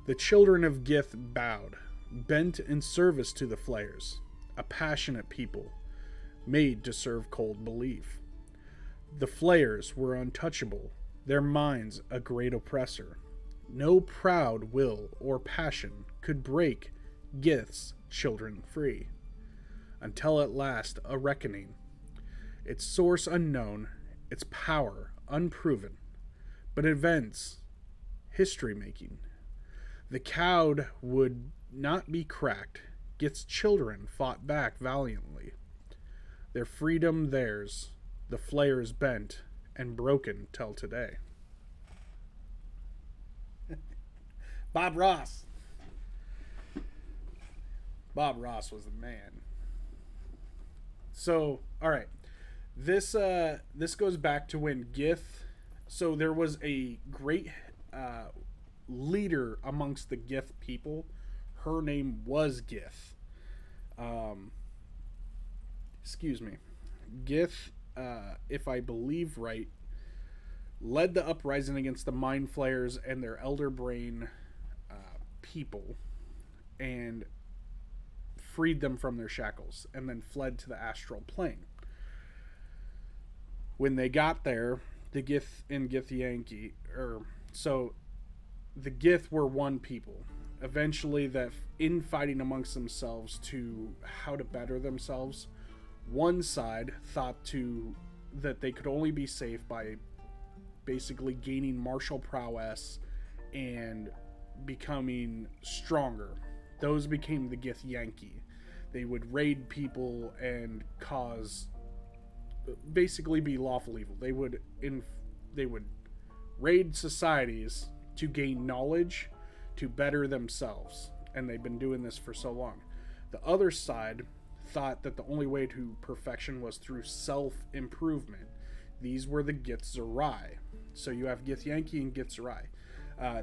The children of Gith bowed, bent in service to the flayers, a passionate people, made to serve cold belief. The flayers were untouchable, their minds a great oppressor. No proud will or passion could break Gith's children free, until at last a reckoning, its source unknown, its power unproven, but events history-making. The cowed would not be cracked. Gith's children fought back valiantly. Their freedom theirs, the flayers bent and broken till today. Bob Ross. Bob Ross was the man. So, all right. This goes back to when Gith. So there was a great leader amongst the Gith people. Her name was Gith. Excuse me. Gith, if I believe right, led the uprising against the Mind Flayers and their Elder Brain people, and freed them from their shackles, and then fled to the astral plane. When they got there, the Gith and Githyanki, so the Gith were one people. Eventually, that infighting amongst themselves to how to better themselves, one side thought that they could only be safe by basically gaining martial prowess and becoming stronger. Those became the Githyanki. They would raid people and basically be lawful evil. They would raid societies to gain knowledge, to better themselves, and they've been doing this for so long. The other side thought that the only way to perfection was through self-improvement. These were the Githzerai. So you have Githyanki and Githzerai.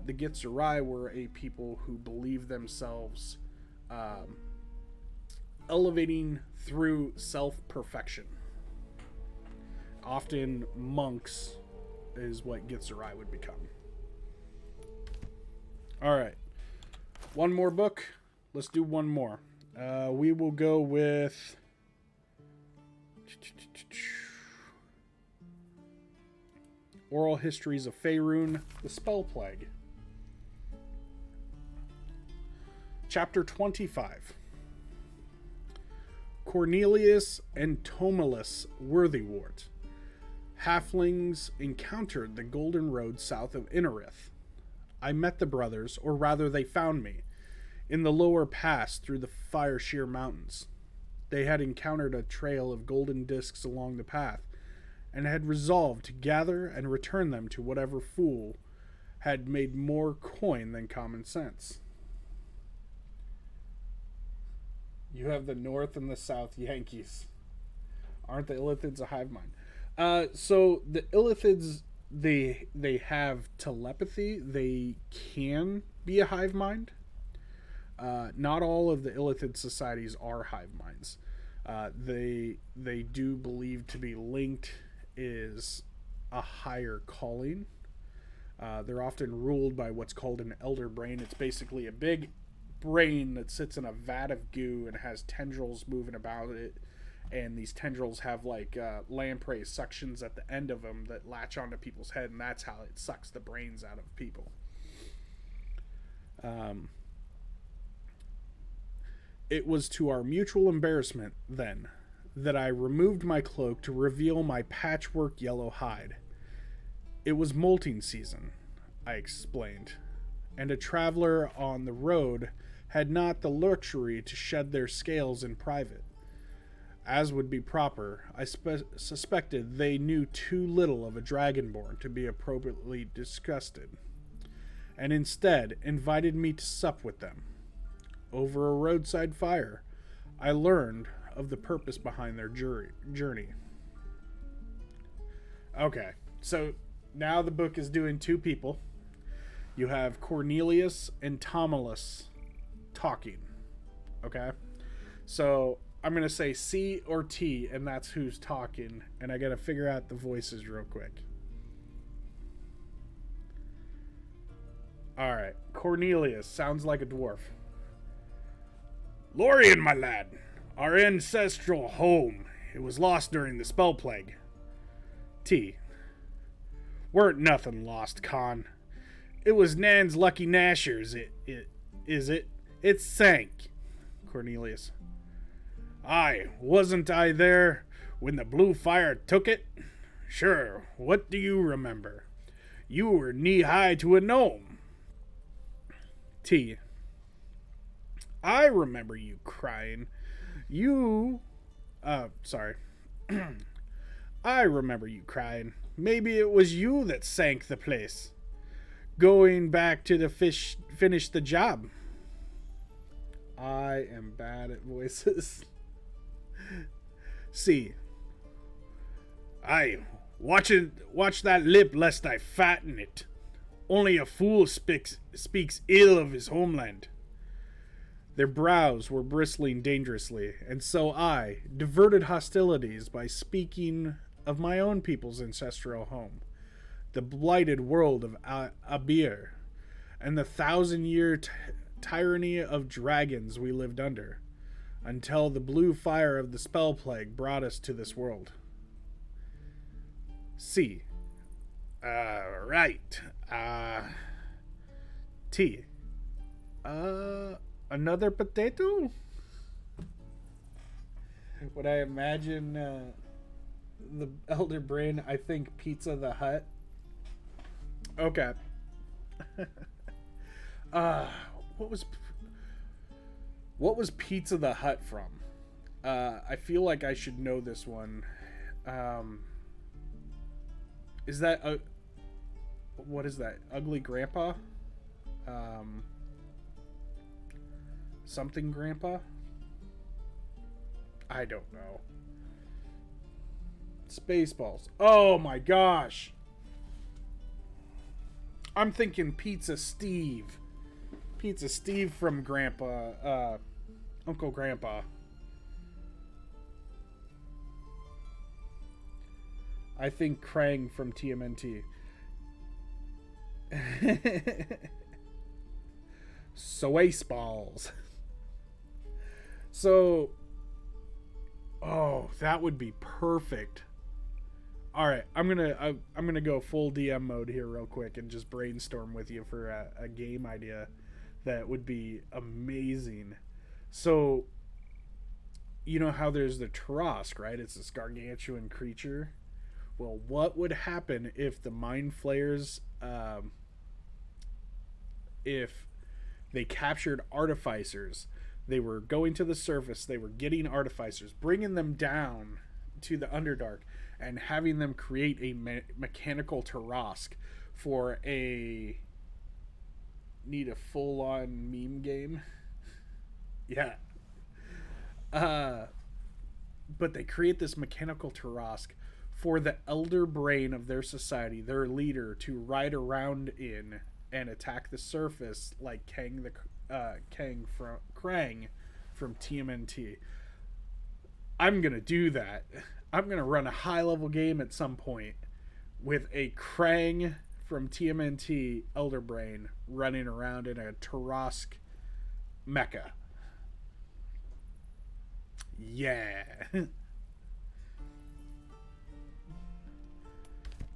The Githzerai were a people who believed themselves elevating through self-perfection. Often monks is what Githzerai would become. Alright. One more book. Let's do one more. We will go with... Oral Histories of Faerun, The Spell Plague. Chapter 25. Cornelius and Tomulus Worthywort. Halflings encountered the Golden Road south of Innerith. I met the brothers, or rather they found me, in the lower pass through the Firesheer Mountains. They had encountered a trail of golden discs along the path, and had resolved to gather and return them to whatever fool had made more coin than common sense. You have the North and the South Yankees. Aren't the Illithids a hive mind? So the Illithids, they have telepathy. They can be a hive mind. Not all of the Illithid societies are hive minds. They do believe to be linked is a higher calling. They're often ruled by what's called an elder brain. It's basically a big brain that sits in a vat of goo and has tendrils moving about it. And these tendrils have like lamprey suctions at the end of them that latch onto people's head, and that's how it sucks the brains out of people. It was to our mutual embarrassment, then, that I removed my cloak to reveal my patchwork yellow hide. It was molting season, I explained, and a traveler on the road had not the luxury to shed their scales in private. As would be proper, I suspected they knew too little of a dragonborn to be appropriately disgusted, and instead invited me to sup with them. Over a roadside fire, I learned of the purpose behind their journey. Okay, so now the book is doing two people. You have Cornelius and Tomulus talking. Okay? So I'm going to say C or T, and that's who's talking, and I got to figure out the voices real quick. Alright, Cornelius sounds like a dwarf. Larian, my lad, our ancestral home. It was lost during the spell plague. T. Weren't nothing lost, Con. It was Nan's lucky Nashers, is it? It sank. Cornelius. Aye, wasn't I there when the blue fire took it? Sure, what do you remember? You were knee-high to a gnome. T. I remember you crying. I remember you crying. Maybe it was you that sank the place. Going back to the finish the job. I am bad at voices. C. Aye, watch that lip lest I fatten it. Only a fool speaks ill of his homeland. Their brows were bristling dangerously, and so I diverted hostilities by speaking of my own people's ancestral home, the blighted world of Abir, and the 1,000-year tyranny of dragons we lived under, until the blue fire of the spell plague brought us to this world. C. Right. T. Another potato? When I imagine the Elder Brain, I think Pizza the Hut. Okay. What was Pizza the Hut from? I feel like I should know this one. Is that what is that? Ugly Grandpa? Something Grandpa? I don't know. Spaceballs. Oh my gosh. I'm thinking Pizza Steve. Pizza Steve from Grandpa. Uncle Grandpa. I think Krang from TMNT. Spaceballs. So, oh, that would be perfect. All right, I'm gonna go full DM mode here real quick and just brainstorm with you for a game idea that would be amazing. So, you know how there's the Tarask, right? It's this gargantuan creature. Well, what would happen if the Mind Flayers, if they captured artificers? They were going to the surface, they were getting artificers, bringing them down to the Underdark, and having them create a mechanical Tarask for a... Need a full-on meme game? Yeah. But they create this mechanical Tarask for the elder brain of their society, their leader, to ride around in and attack the surface like Krang from TMNT. I'm going to do that. I'm going to run a high-level game at some point with a Krang from TMNT Elder Brain running around in a Tarask mecha. Yeah.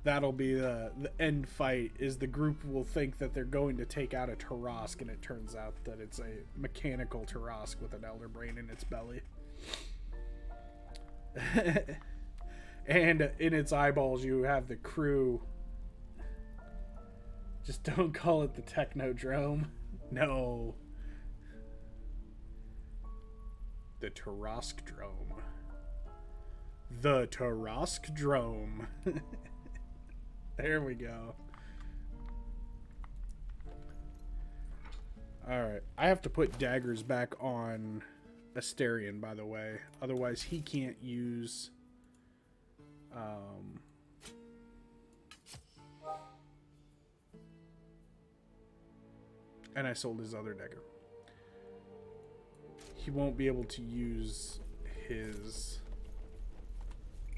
That'll be the end fight, is the group will think that they're going to take out a Tarask, and it turns out that it's a mechanical Tarask with an Elder Brain in its belly. And in its eyeballs you have the crew. Just don't call it the Technodrome. No. The Tarask Drome. The Tarask Drome. There we go. Alright. I have to put daggers back on Asterion, by the way. Otherwise, he can't use... and I sold his other dagger. He won't be able to use his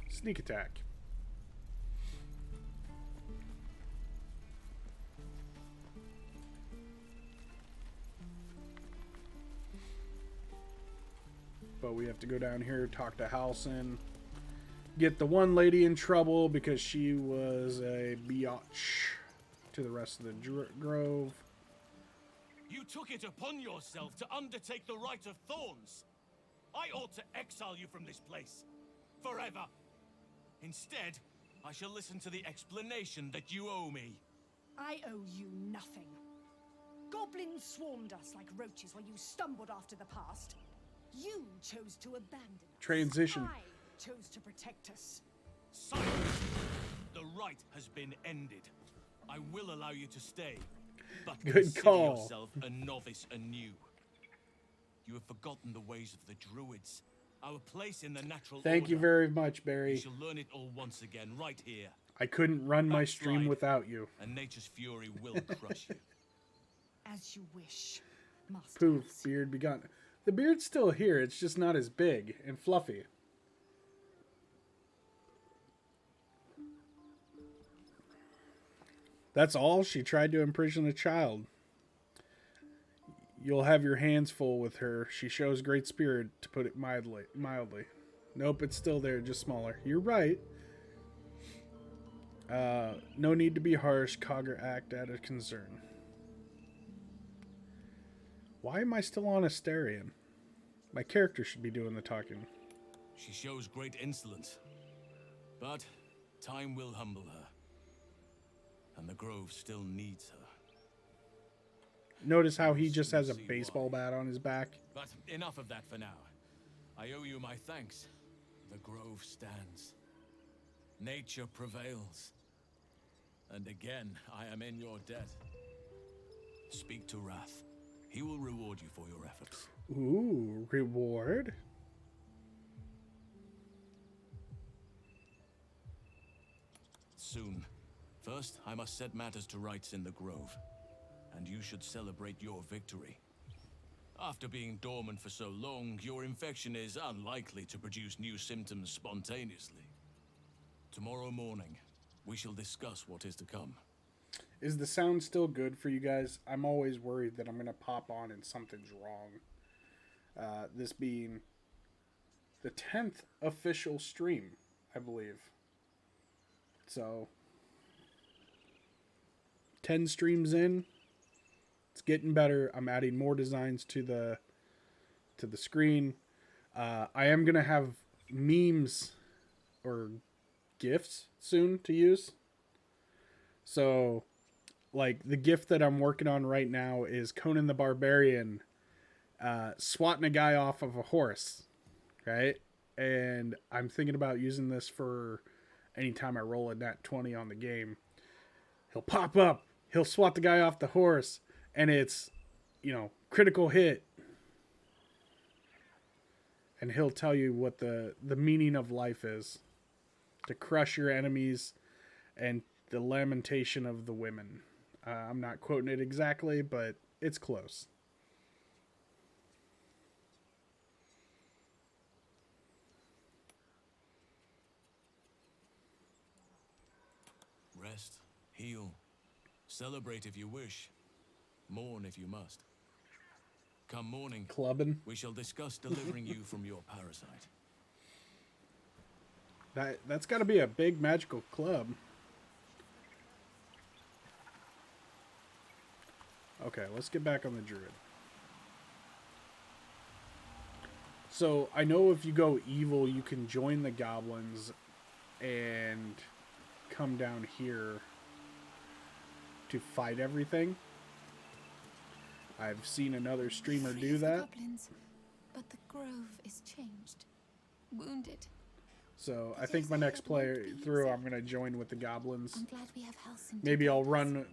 sneak attack. But we have to go down here, talk to Halsin, get the one lady in trouble because she was a biatch to the rest of the grove. You took it upon yourself to undertake the Rite of Thorns. I ought to exile you from this place. Forever. Instead, I shall listen to the explanation that you owe me. I owe you nothing. Goblins swarmed us like roaches while you stumbled after the past. You chose to abandon us. Transition. I chose to protect us. Silence! The rite has been ended. I will allow you to stay. But Good consider call. yourself a novice anew. You have forgotten the ways of the druids. Our place in the natural Thank you order. very much, Barry. You shall learn it all once again, right here. I couldn't run my stream Backslide, without you. And nature's fury will crush you. As you wish, Master. Poof, beard begun. The beard's still here, it's just not as big and fluffy. That's all? She tried to imprison a child. You'll have your hands full with her. She shows great spirit, to put it mildly. Nope, it's still there, just smaller. You're right. No need to be harsh. Cogger act out of concern. Why am I still on Asterion? My character should be doing the talking. She shows great insolence. But time will humble her. And the grove still needs her. Notice how he just has a baseball bat on his back? But enough of that for now. I owe you my thanks. The grove stands. Nature prevails. And again, I am in your debt. Speak to Wrath. He will reward you for your efforts. Ooh, reward? Soon. First, I must set matters to rights in the grove. And you should celebrate your victory. After being dormant for so long, your infection is unlikely to produce new symptoms spontaneously. Tomorrow morning, we shall discuss what is to come. Is the sound still good for you guys? I'm always worried that I'm going to pop on and something's wrong. This being the 10th official stream, I believe. So, 10 streams in. It's getting better. I'm adding more designs to the screen. I am going to have memes or GIFs soon to use. So, like, the GIF that I'm working on right now is Conan the Barbarian swatting a guy off of a horse, right? And I'm thinking about using this for anytime I roll a nat 20 on the game. He'll pop up, he'll swat the guy off the horse, and it's, you know, critical hit. And he'll tell you what the meaning of life is. To crush your enemies and the lamentation of the women. I'm not quoting it exactly, but it's close. Heal. Celebrate if you wish. Mourn if you must. Come morning, Clubbing. we shall discuss delivering you from your parasite. That's got to be a big magical club. Okay, let's get back on the druid. So, I know if you go evil, you can join the goblins and come down here to fight everything. I've seen another streamer do that. Goblins, but the grove is changed. Wounded. So, I think my next playthrough, I'm going to join with the goblins. I'm glad we have Halcyon. Maybe I'll run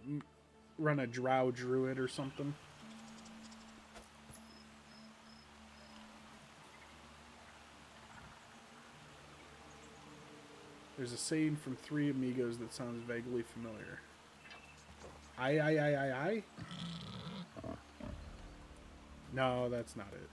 a drow druid or something. There's a saying from Three Amigos that sounds vaguely familiar. I. No, that's not it.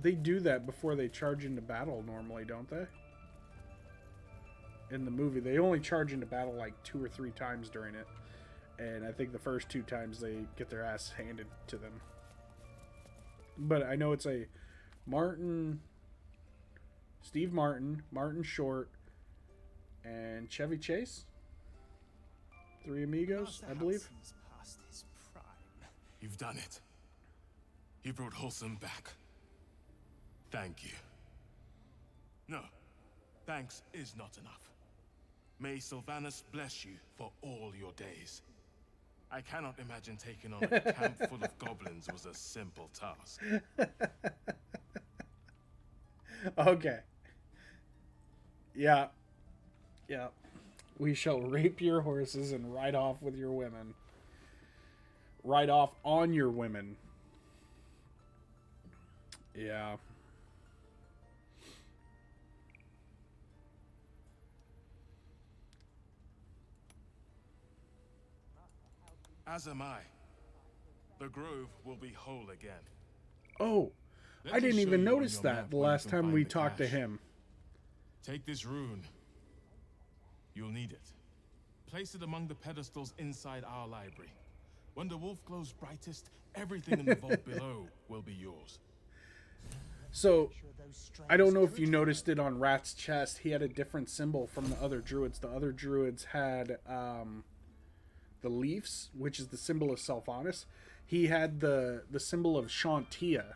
They do that before they charge into battle normally, don't they? In the movie, they only charge into battle like 2 or 3 times during it. And I think the first 2 times they get their ass handed to them. But I know it's a Steve Martin, Martin Short, and Chevy Chase. Three Amigos, I believe. Past his prime. You've done it. You brought Wholesome back. Thank you. No, thanks is not enough. May Sylvanus bless you for all your days. I cannot imagine taking on a camp full of goblins was a simple task. Okay. Yeah. Yeah. We shall rape your horses and ride off with your women. Ride off on your women. Yeah. As am I. The grove will be whole again. Oh, I didn't even notice that the last time we talked to him. Take this rune. You'll need it. Place it among the pedestals inside our library. When the wolf glows brightest, everything in the vault below will be yours. So, I don't know if you noticed it on Rat's chest. He had a different symbol from the other druids. The other druids had the leaves, which is the symbol of Sylvanus. He had the symbol of Shantia,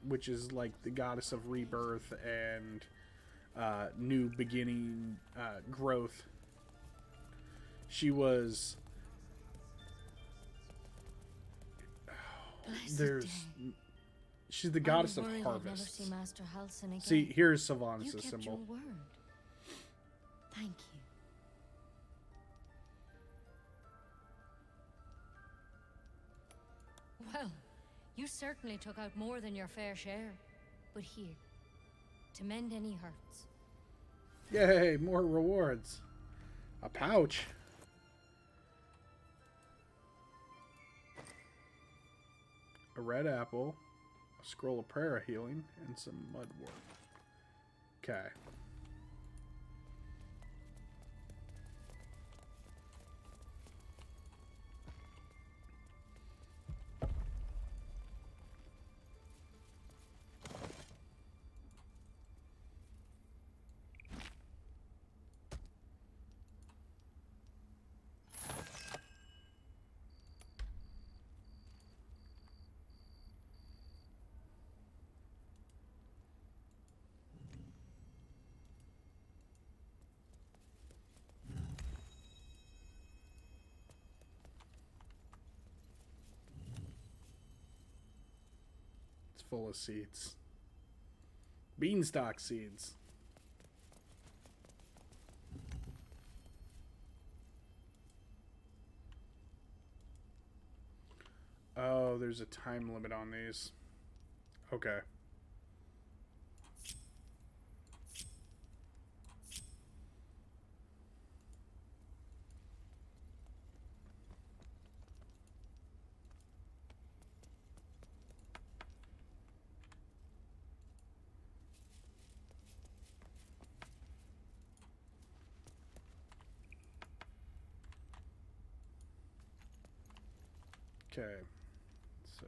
which is like the goddess of rebirth and new beginning, growth. She's the goddess of harvest. See, here's Sylvanus' symbol. Your word. Thank you. Well, you certainly took out more than your fair share. But here, to mend any hurts. Yay, more rewards. A pouch. A red apple. A scroll of prayer healing. And some mud work. Okay. Full of seeds. Beanstalk seeds. Oh, there's a time limit on these. Okay. Okay. So.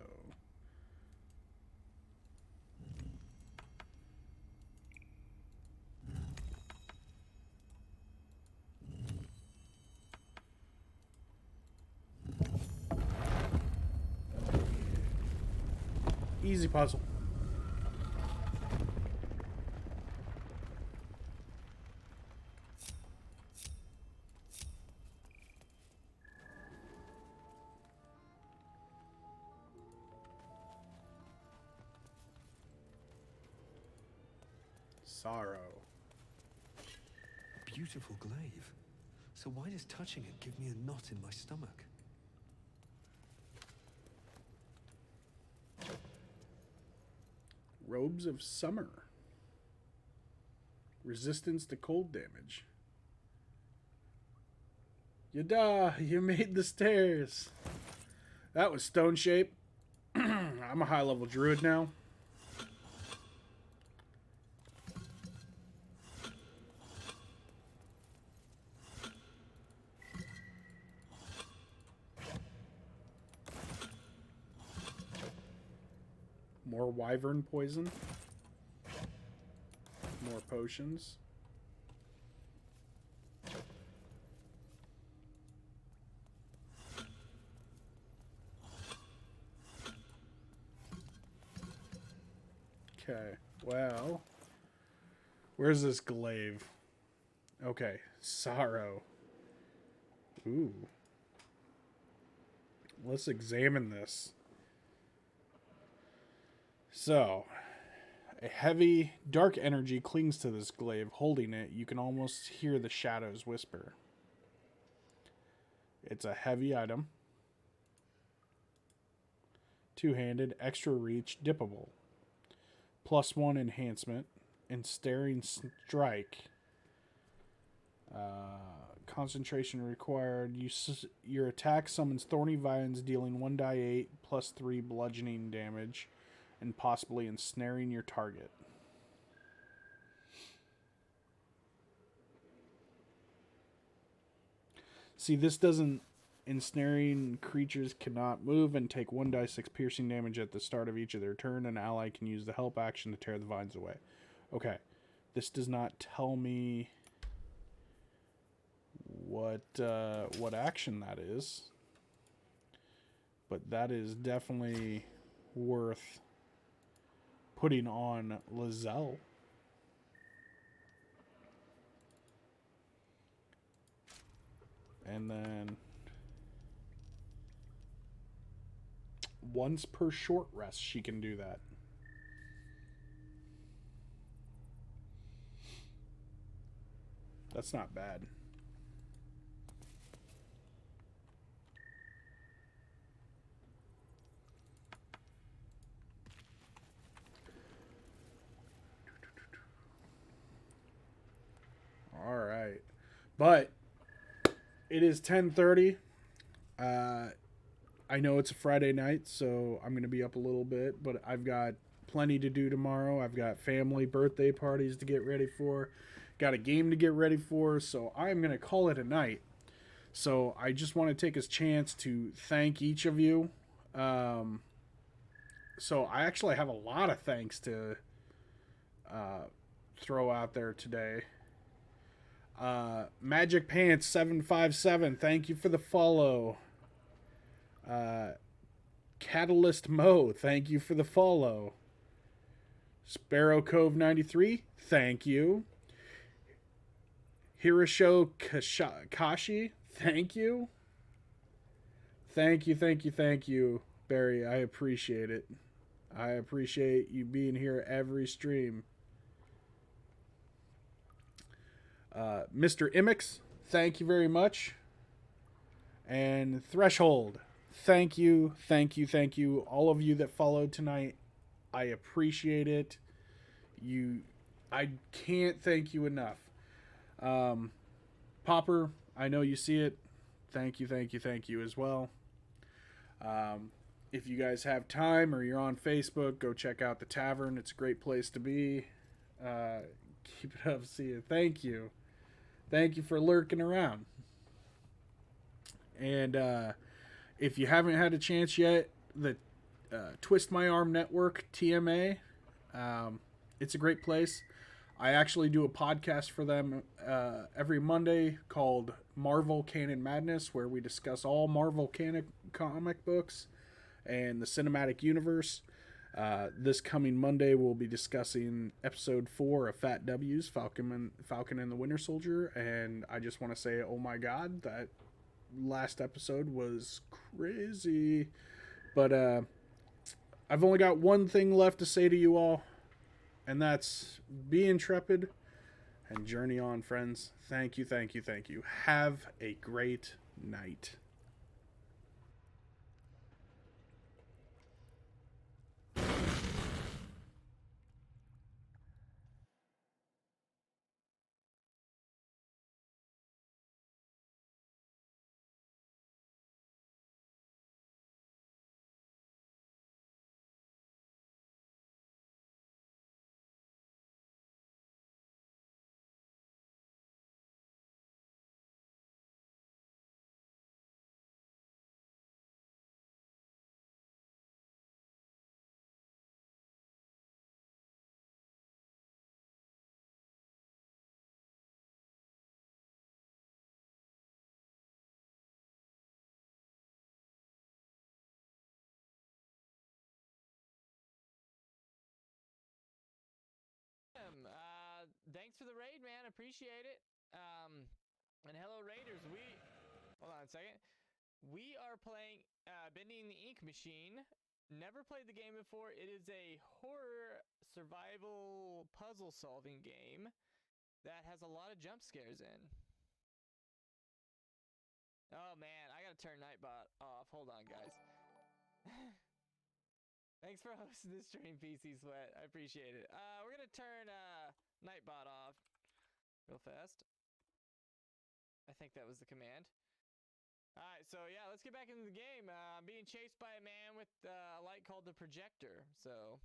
Easy puzzle. Sorrow. A beautiful glaive. So why does touching it give me a knot in my stomach? Robes of Summer. Resistance to cold damage. Yada! You made the stairs. That was Stone Shape. I'm a high level druid now. More wyvern poison. More potions. Okay, well, where's this glaive? Okay, Sorrow. Ooh. Let's examine this. So, a heavy, dark energy clings to this glaive. Holding it, you can almost hear the shadows whisper. It's a heavy item. Two-handed, extra reach, dippable. +1 enhancement. Ensnaring strike. Concentration required. Your attack summons thorny vines, dealing 1d8 +3 bludgeoning damage, and possibly ensnaring your target. See, this doesn't... Ensnaring creatures cannot move and take 1d6 piercing damage at the start of each of their turn. An ally can use the help action to tear the vines away. Okay. This does not tell me what action that is. But that is definitely worth putting on Lizelle. And then once per short rest, she can do that. That's not bad. All right. But it is 10:30. I know it's a Friday night, so I'm going to be up a little bit, but I've got plenty to do tomorrow. I've got family birthday parties to get ready for, got a game to get ready for, so I'm going to call it a night. So I just want to take this chance to thank each of you. So I actually have a lot of thanks to throw out there today. Magic Pants 757, thank you for the follow. Catalyst Mo, thank you for the follow. Sparrow Cove 93, thank you. Hirosho Kashi, thank you. Thank you, Barry. I appreciate it. I appreciate you being here every stream. Mr. Immix, thank you very much. And Threshold, thank you. All of you that followed tonight, I appreciate it. I can't thank you enough. Popper, I know you see it. Thank you as well. If you guys have time or you're on Facebook, go check out the tavern. It's a great place to be. Keep it up. See you. Thank you. Thank you for lurking around. And If you haven't had a chance yet, the Twist My Arm Network, TMA, it's a great place. I actually do a podcast for them every Monday called Marvel Canon Madness, where we discuss all Marvel canon comic books and the cinematic universe. This coming Monday, we'll be discussing episode 4 of Fat W's, Falcon and the Winter Soldier. And I just want to say, oh my God, that last episode was crazy. But I've only got one thing left to say to you all, and that's be intrepid and journey on, friends. Thank you, thank you, thank you. Have a great night. Thanks for the raid, man. Appreciate it. And hello, Raiders. Hold on a second. We are playing Bending the Ink Machine. Never played the game before. It is a horror survival puzzle solving game that has a lot of jump scares in. Oh man, I gotta turn Nightbot off. Hold on, guys. Thanks for hosting this stream, PC Sweat. I appreciate it. We're gonna turn Nightbot off real fast. I think that was the command. Alright, so yeah, let's get back into the game. I'm being chased by a man with a light called the projector, so